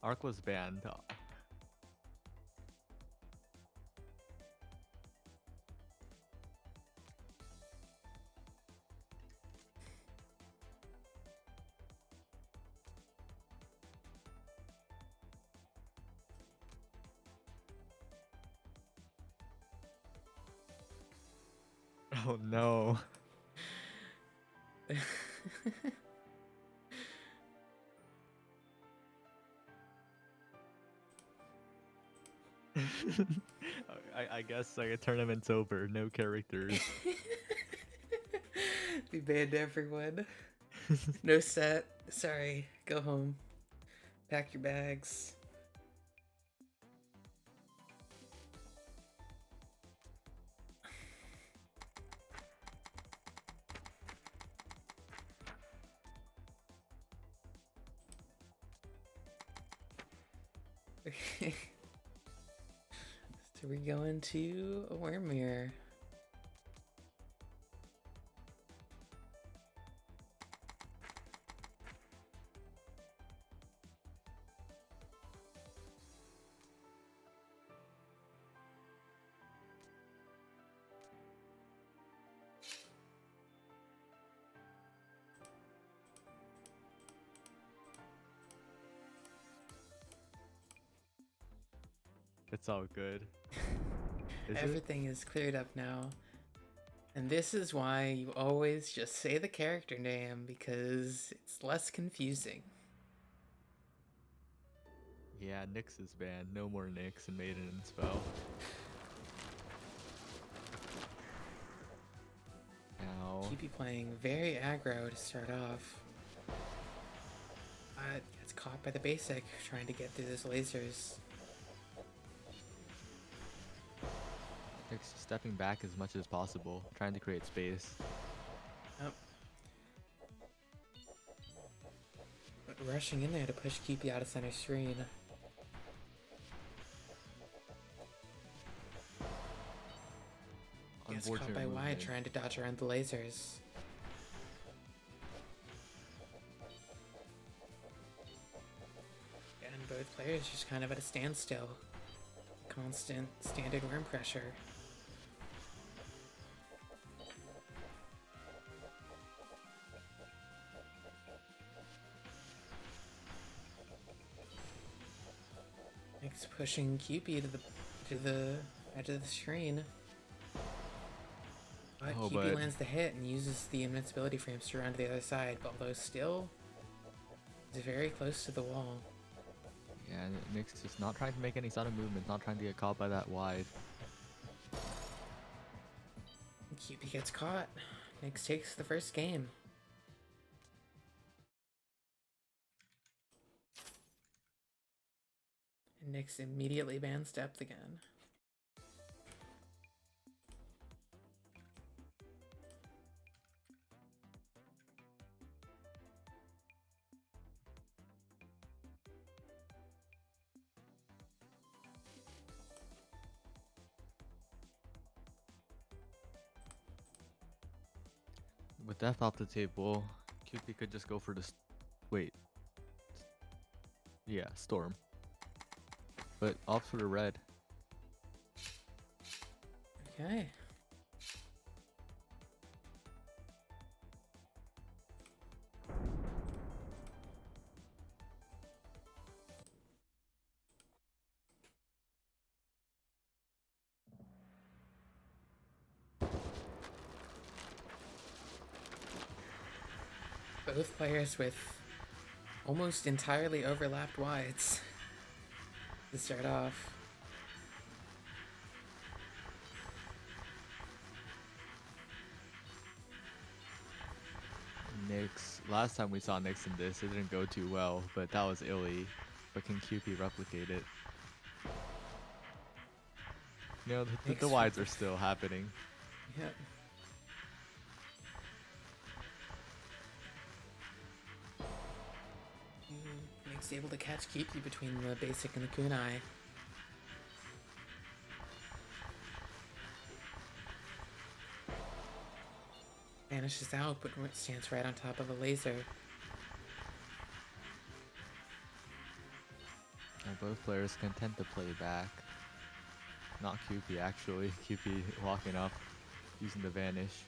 Arc was banned. Oh no. I guess like a tournament's over. No characters. We banned everyone. No set. Sorry. Go home. Pack your bags. So we go into a worm mirror. It's all good. Is it? Everything is cleared up now. And this is why you always just say the character name, because it's less confusing. Yeah, Nyx is banned. No more Nyx and Maiden and Spell. Now, Keep you playing very aggro to start off. Gets caught by the basic, trying to get through those lasers. Nyx stepping back as much as possible, trying to create space. Yep. But rushing in there to push Keepy out of center screen. Gets caught by Wide trying to dodge around the lasers. And both players just kind of at a standstill. Constant standard worm pressure. It's pushing QP to the edge of the screen. But QP lands the hit and uses the invincibility frames to run to the other side, although still is very close to the wall. Yeah, Nyx is not trying to make any sudden movement, not trying to get caught by that Wide. QP gets caught. Nyx takes the first game. And Nyx immediately bans depth again. With death off the table, QP could just go for the wait. Yeah, Storm. But off for the red. Okay. Both players with almost entirely overlapped wides to start off. Nyx, last time we saw Nyx in this, it didn't go too well, but that was Illy. But can QP replicate it? No, the wides are still happening. Yep. Nyx able to catch QP between the basic and the kunai. Vanishes out, but stands right on top of a laser. And both players content to play back. Not QP actually. QP walking up, using the vanish.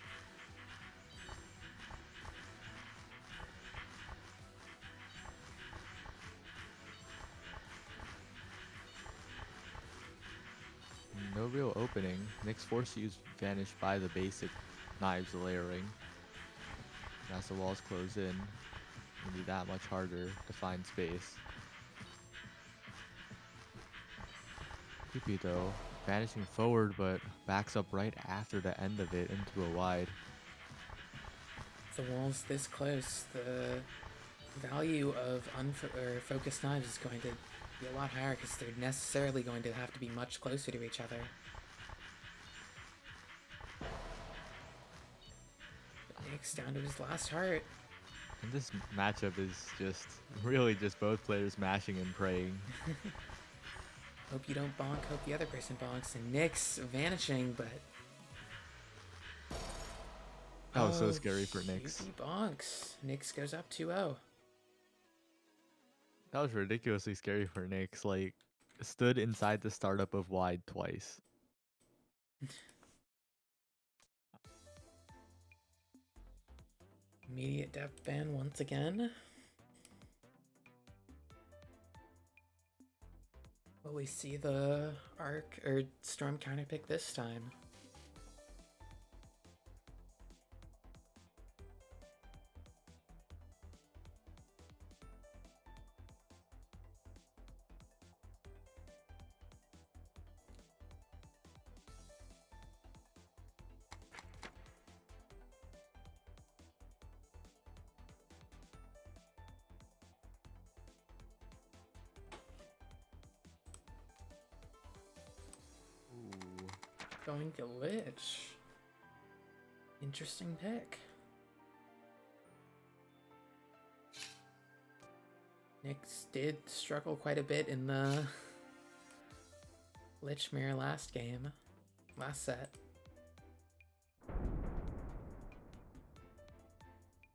No real opening. Nick's forced to use vanish by the basic knives layering. As the walls close in, it'll be that much harder to find space. QP though, vanishing forward but backs up right after the end of it into a wide. The walls this close, the value of focused knives is going to be a lot higher because they're necessarily going to have to be much closer to each other. But Nick's down to his last heart. And this matchup is just really just both players mashing and praying. Hope you don't bonk, hope the other person bonks. And Nick's vanishing, but... That was so scary for Nyx. QP bonks. Nyx goes up 2-0. That was ridiculously scary for Nyx. Like, stood inside the startup of wide twice. Immediate depth ban once again. Will we see the Arc or Storm counterpick this time? Ooh. Going to Lich. Interesting pick. Nyx did struggle quite a bit in the Lich Mirror last set.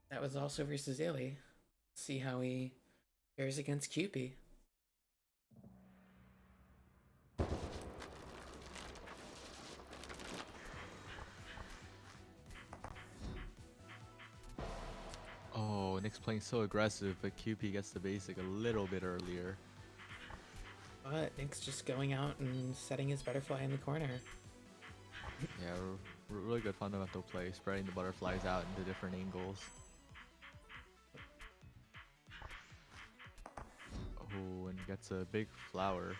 That was also versus Illy. See how he fares against QP. Oh, Nyx playing so aggressive, but QP gets the basic a little bit earlier. But Nyx just going out and setting his butterfly in the corner. Yeah, really good fundamental play, spreading the butterflies out into different angles. Oh, and gets a big flower.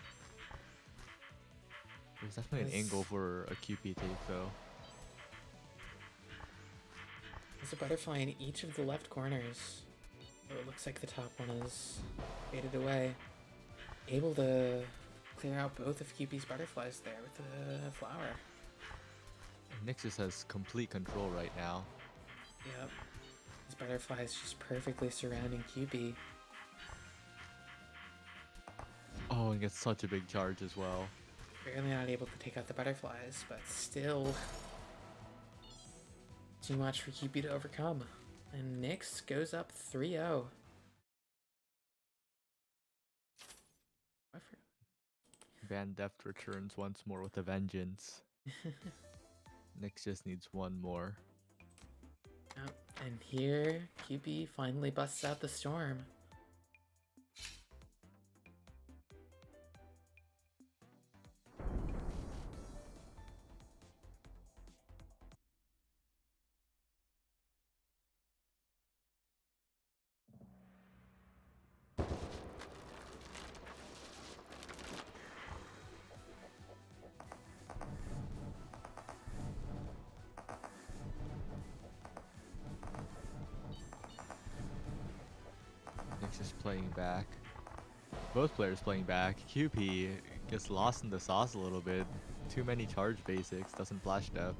There's definitely an angle for a QP take though. There's a butterfly in each of the left corners. Oh, it looks like the top one is faded away. Able to clear out both of QP's butterflies there with the flower. Nyx just has complete control right now. Yep. His butterfly is just perfectly surrounding QP. Oh, and gets such a big charge as well. Barely not able to take out the butterflies, but still too much for QP to overcome. And Nyx goes up 3-0. Van Deft returns once more with a vengeance. Nyx just needs one more. Yep. And here, QP finally busts out the storm. Nyx is playing back. Both players playing back. QP gets lost in the sauce a little bit. Too many charge basics, doesn't flash depth.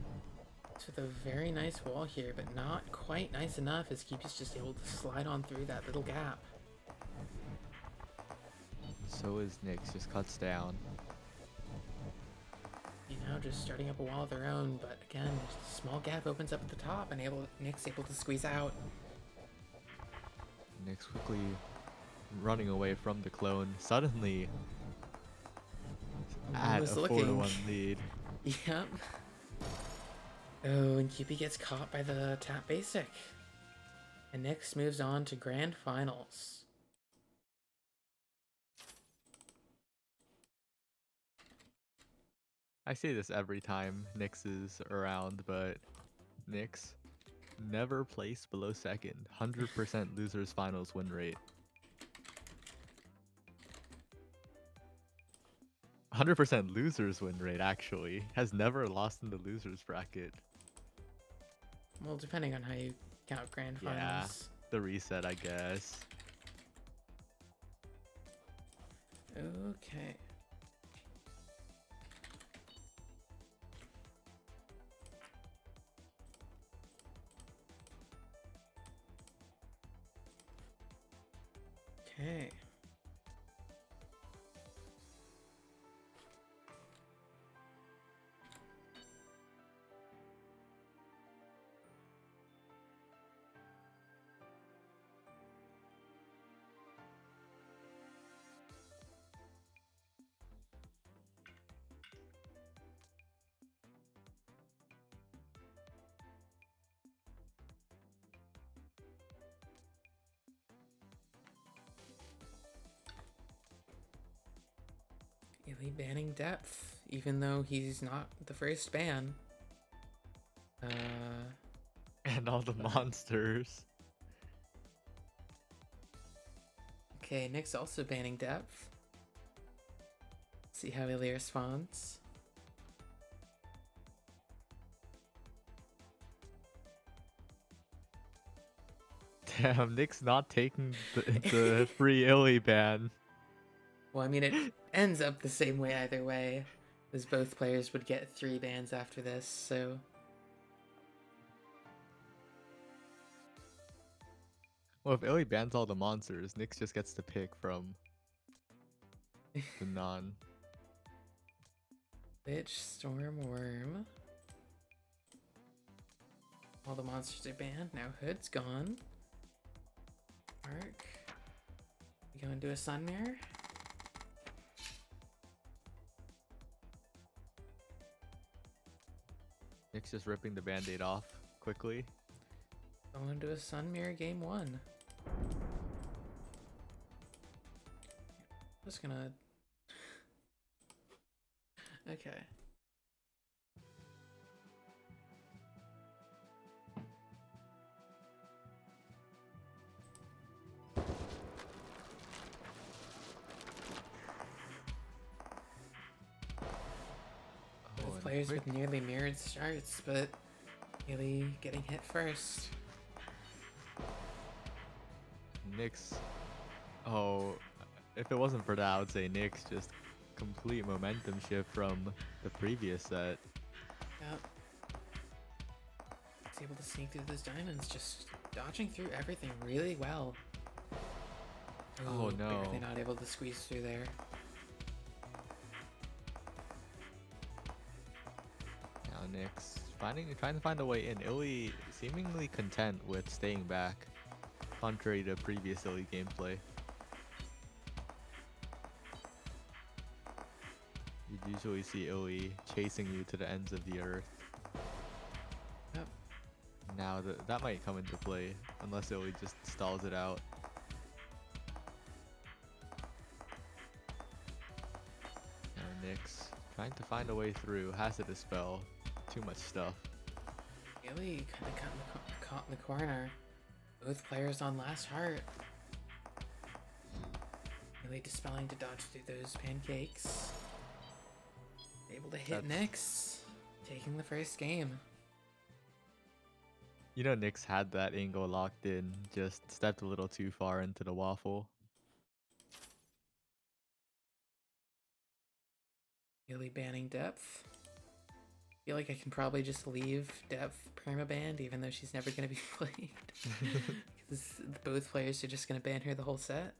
With a very nice wall here, but not quite nice enough as QP's just able to slide on through that little gap. So is Nyx, just cuts down. You know, just starting up a wall of their own, but again, just a small gap opens up at the top and Nyx able to squeeze out. Nyx quickly running away from the clone, suddenly One at was a looking. 4-1 lead. Yep. Oh, and QP gets caught by the tap basic. And Nyx moves on to grand finals. I say this every time Nyx is around, but Nyx never placed below second. 100% losers finals win rate. 100% losers win rate, actually. Has never lost in the losers bracket. Well, depending on how you count grand Yeah, finals. the reset, I guess. Okay. Okay. Really banning depth, even though he's not the first ban. And all the But- monsters. Okay, Nick's also banning depth. See how Ilya responds. Damn, Nick's not taking the free Illy ban. Well, I mean, it ends up the same way either way, as both players would get 3 bans after this, so... Well, if Illy bans all the monsters, Nyx just gets to pick from the non. Lich, Storm, Worm. All the monsters are banned. Now Hood's gone. Arc. We go into a Sun Mirror. Nyx just ripping the band-aid off quickly. Go into a Sun Mirror game 1. Just gonna... Okay. Oh, Both and players quick- with nearly mirrored starts, but Haley getting hit first. Nyx. Oh, if it wasn't for that, I would say Nyx just complete momentum shift from the previous set. Yep. He's able to sneak through those diamonds, just dodging through everything really well. Oh, Ooh, no. Barely not able to squeeze through there. Now Nyx trying to find a way in. Illy seemingly content with staying back, contrary to previous Illy gameplay. You'd usually see Illy chasing you to the ends of the earth. Yep. Now that might come into play, unless Illy just stalls it out. Now Nyx trying to find a way through, has to dispel too much stuff. Haley kind of caught in the corner. Both players on last heart. Haley dispelling to dodge through those pancakes. Able to hit Nyx, taking the first game. You know, Nyx had that angle locked in, just stepped a little too far into the waffle. Haley banning depth. Feel like I can probably just leave depth permabanned, even though she's never going to be played. Because both players are just going to ban her the whole set.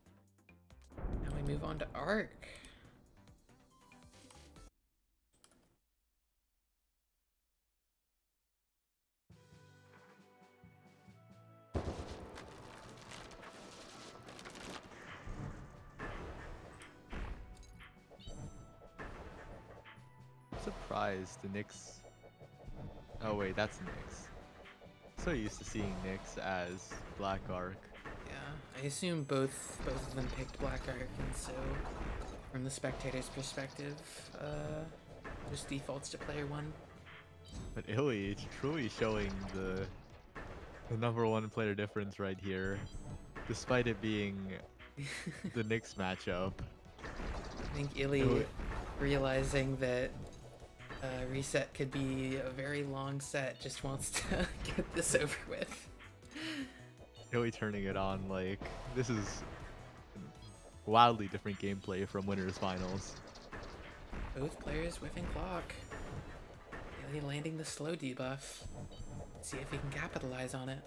Now we move on to Arc. surprised the Knicks. Oh wait, that's Knicks. So used to seeing Knicks as Black Arc. Yeah, I assume both of them picked Black Ark, and so from the spectator's perspective, just defaults to player one. But Illy truly showing the number one player difference right here, despite it being the Knicks matchup. I think Illy realizing that reset could be a very long set, just wants to get this over with. Illy turning it on like this is wildly different gameplay from winners finals. Both players whiffing clock. Illy landing the slow debuff. See if he can capitalize on it.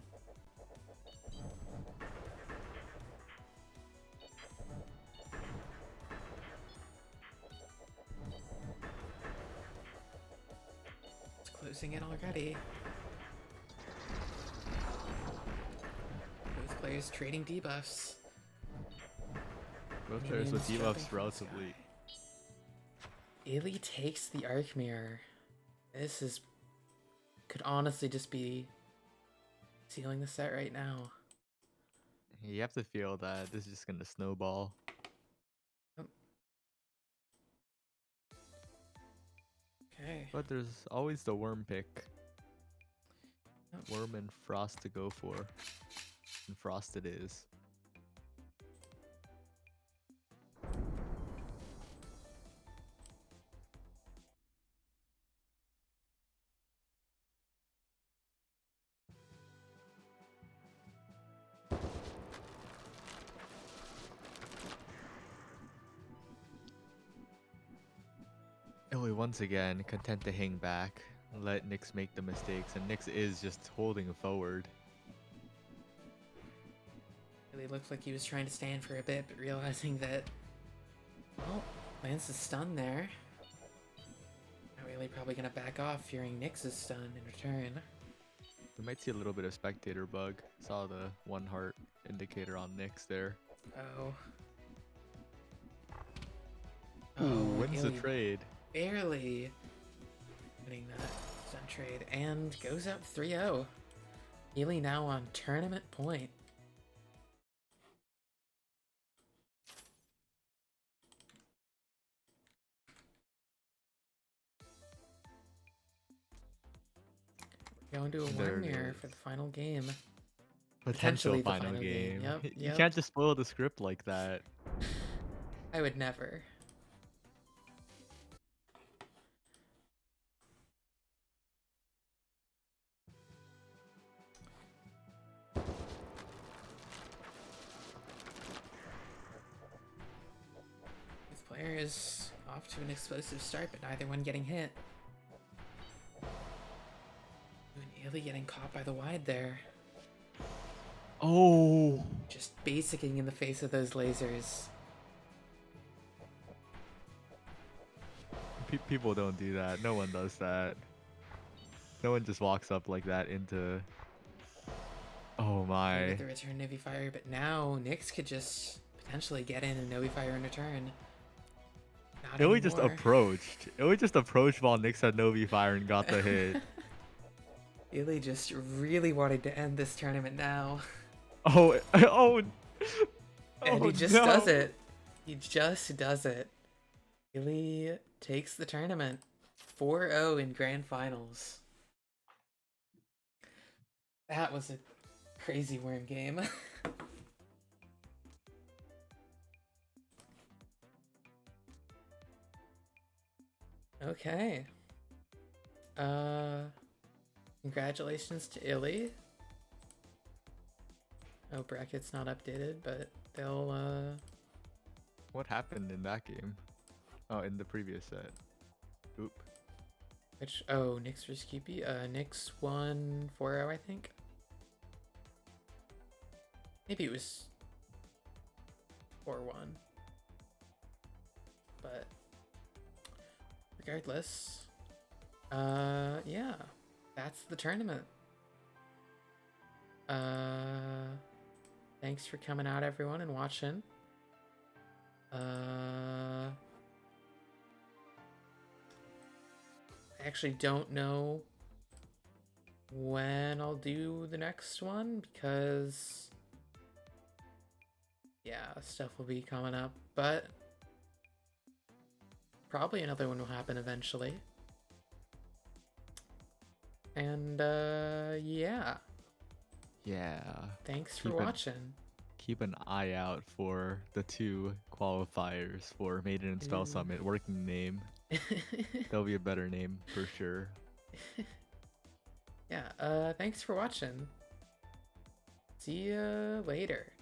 It's closing in already. Both players trading debuffs. Both players with Minions jumping debuffs from the relatively. sky. Illy takes the Arc Mirror. This could honestly just be sealing the set right now. You have to feel that this is just gonna snowball. Oh. Okay. But there's always the worm pick. Oh. Worm and Frost to go for. And Frost it is. Illy once again content to hang back, let Nyx make the mistakes, and Nyx is just holding forward. Really looked like he was trying to stand for a bit, but realizing that, well, Lance is stunned there. Now really probably gonna back off, fearing Nyx is stunned in return. We might see a little bit of spectator bug. Saw the 1 heart indicator on Nyx there. Oh. Ooh, wins the Illy trade. barely winning that stun trade, and goes up 3-0. Illy now on tournament point. Going to a There one it mirror is. for the final game. Potential Potentially the final final game. game. Yep, You yep. can't just spoil the script like that. I would never. This player is off to an explosive start, but neither one getting hit. And Illy getting caught by the wide there. Oh! Just basicking in the face of those lasers. People don't do that. No one does that. No one just walks up like that into... Oh They my. get the return Novi Fire, but now Nyx could just potentially get in and Novi Fire in return. Not Illy just anymore. approached. Illy just approached while Nyx had Novi Fire and got the hit. Illy just really wanted to end this tournament now. Oh, oh, And oh he just no. does it. He just does it. Illy takes the tournament. 4-0 in grand finals. That was a crazy worm game. Okay. Congratulations to Illy. Oh, bracket's not updated, but they'll, What happened in that game? Oh, in the previous set. Oop. oh, Nyx vs QP? Nyx won 4-0, I think. Maybe it was 4-1. But regardless, yeah, that's the tournament. Thanks for coming out, everyone, and watching. I actually don't know when I'll do the next one because yeah, stuff will be coming up, but probably another one will happen eventually. And yeah, Yeah. thanks for Keep an watching. keep an eye out for the 2 qualifiers for Maiden and Spell Ooh. Summit. Working name. There'll be a better name for sure. Yeah, thanks for watching. See ya later.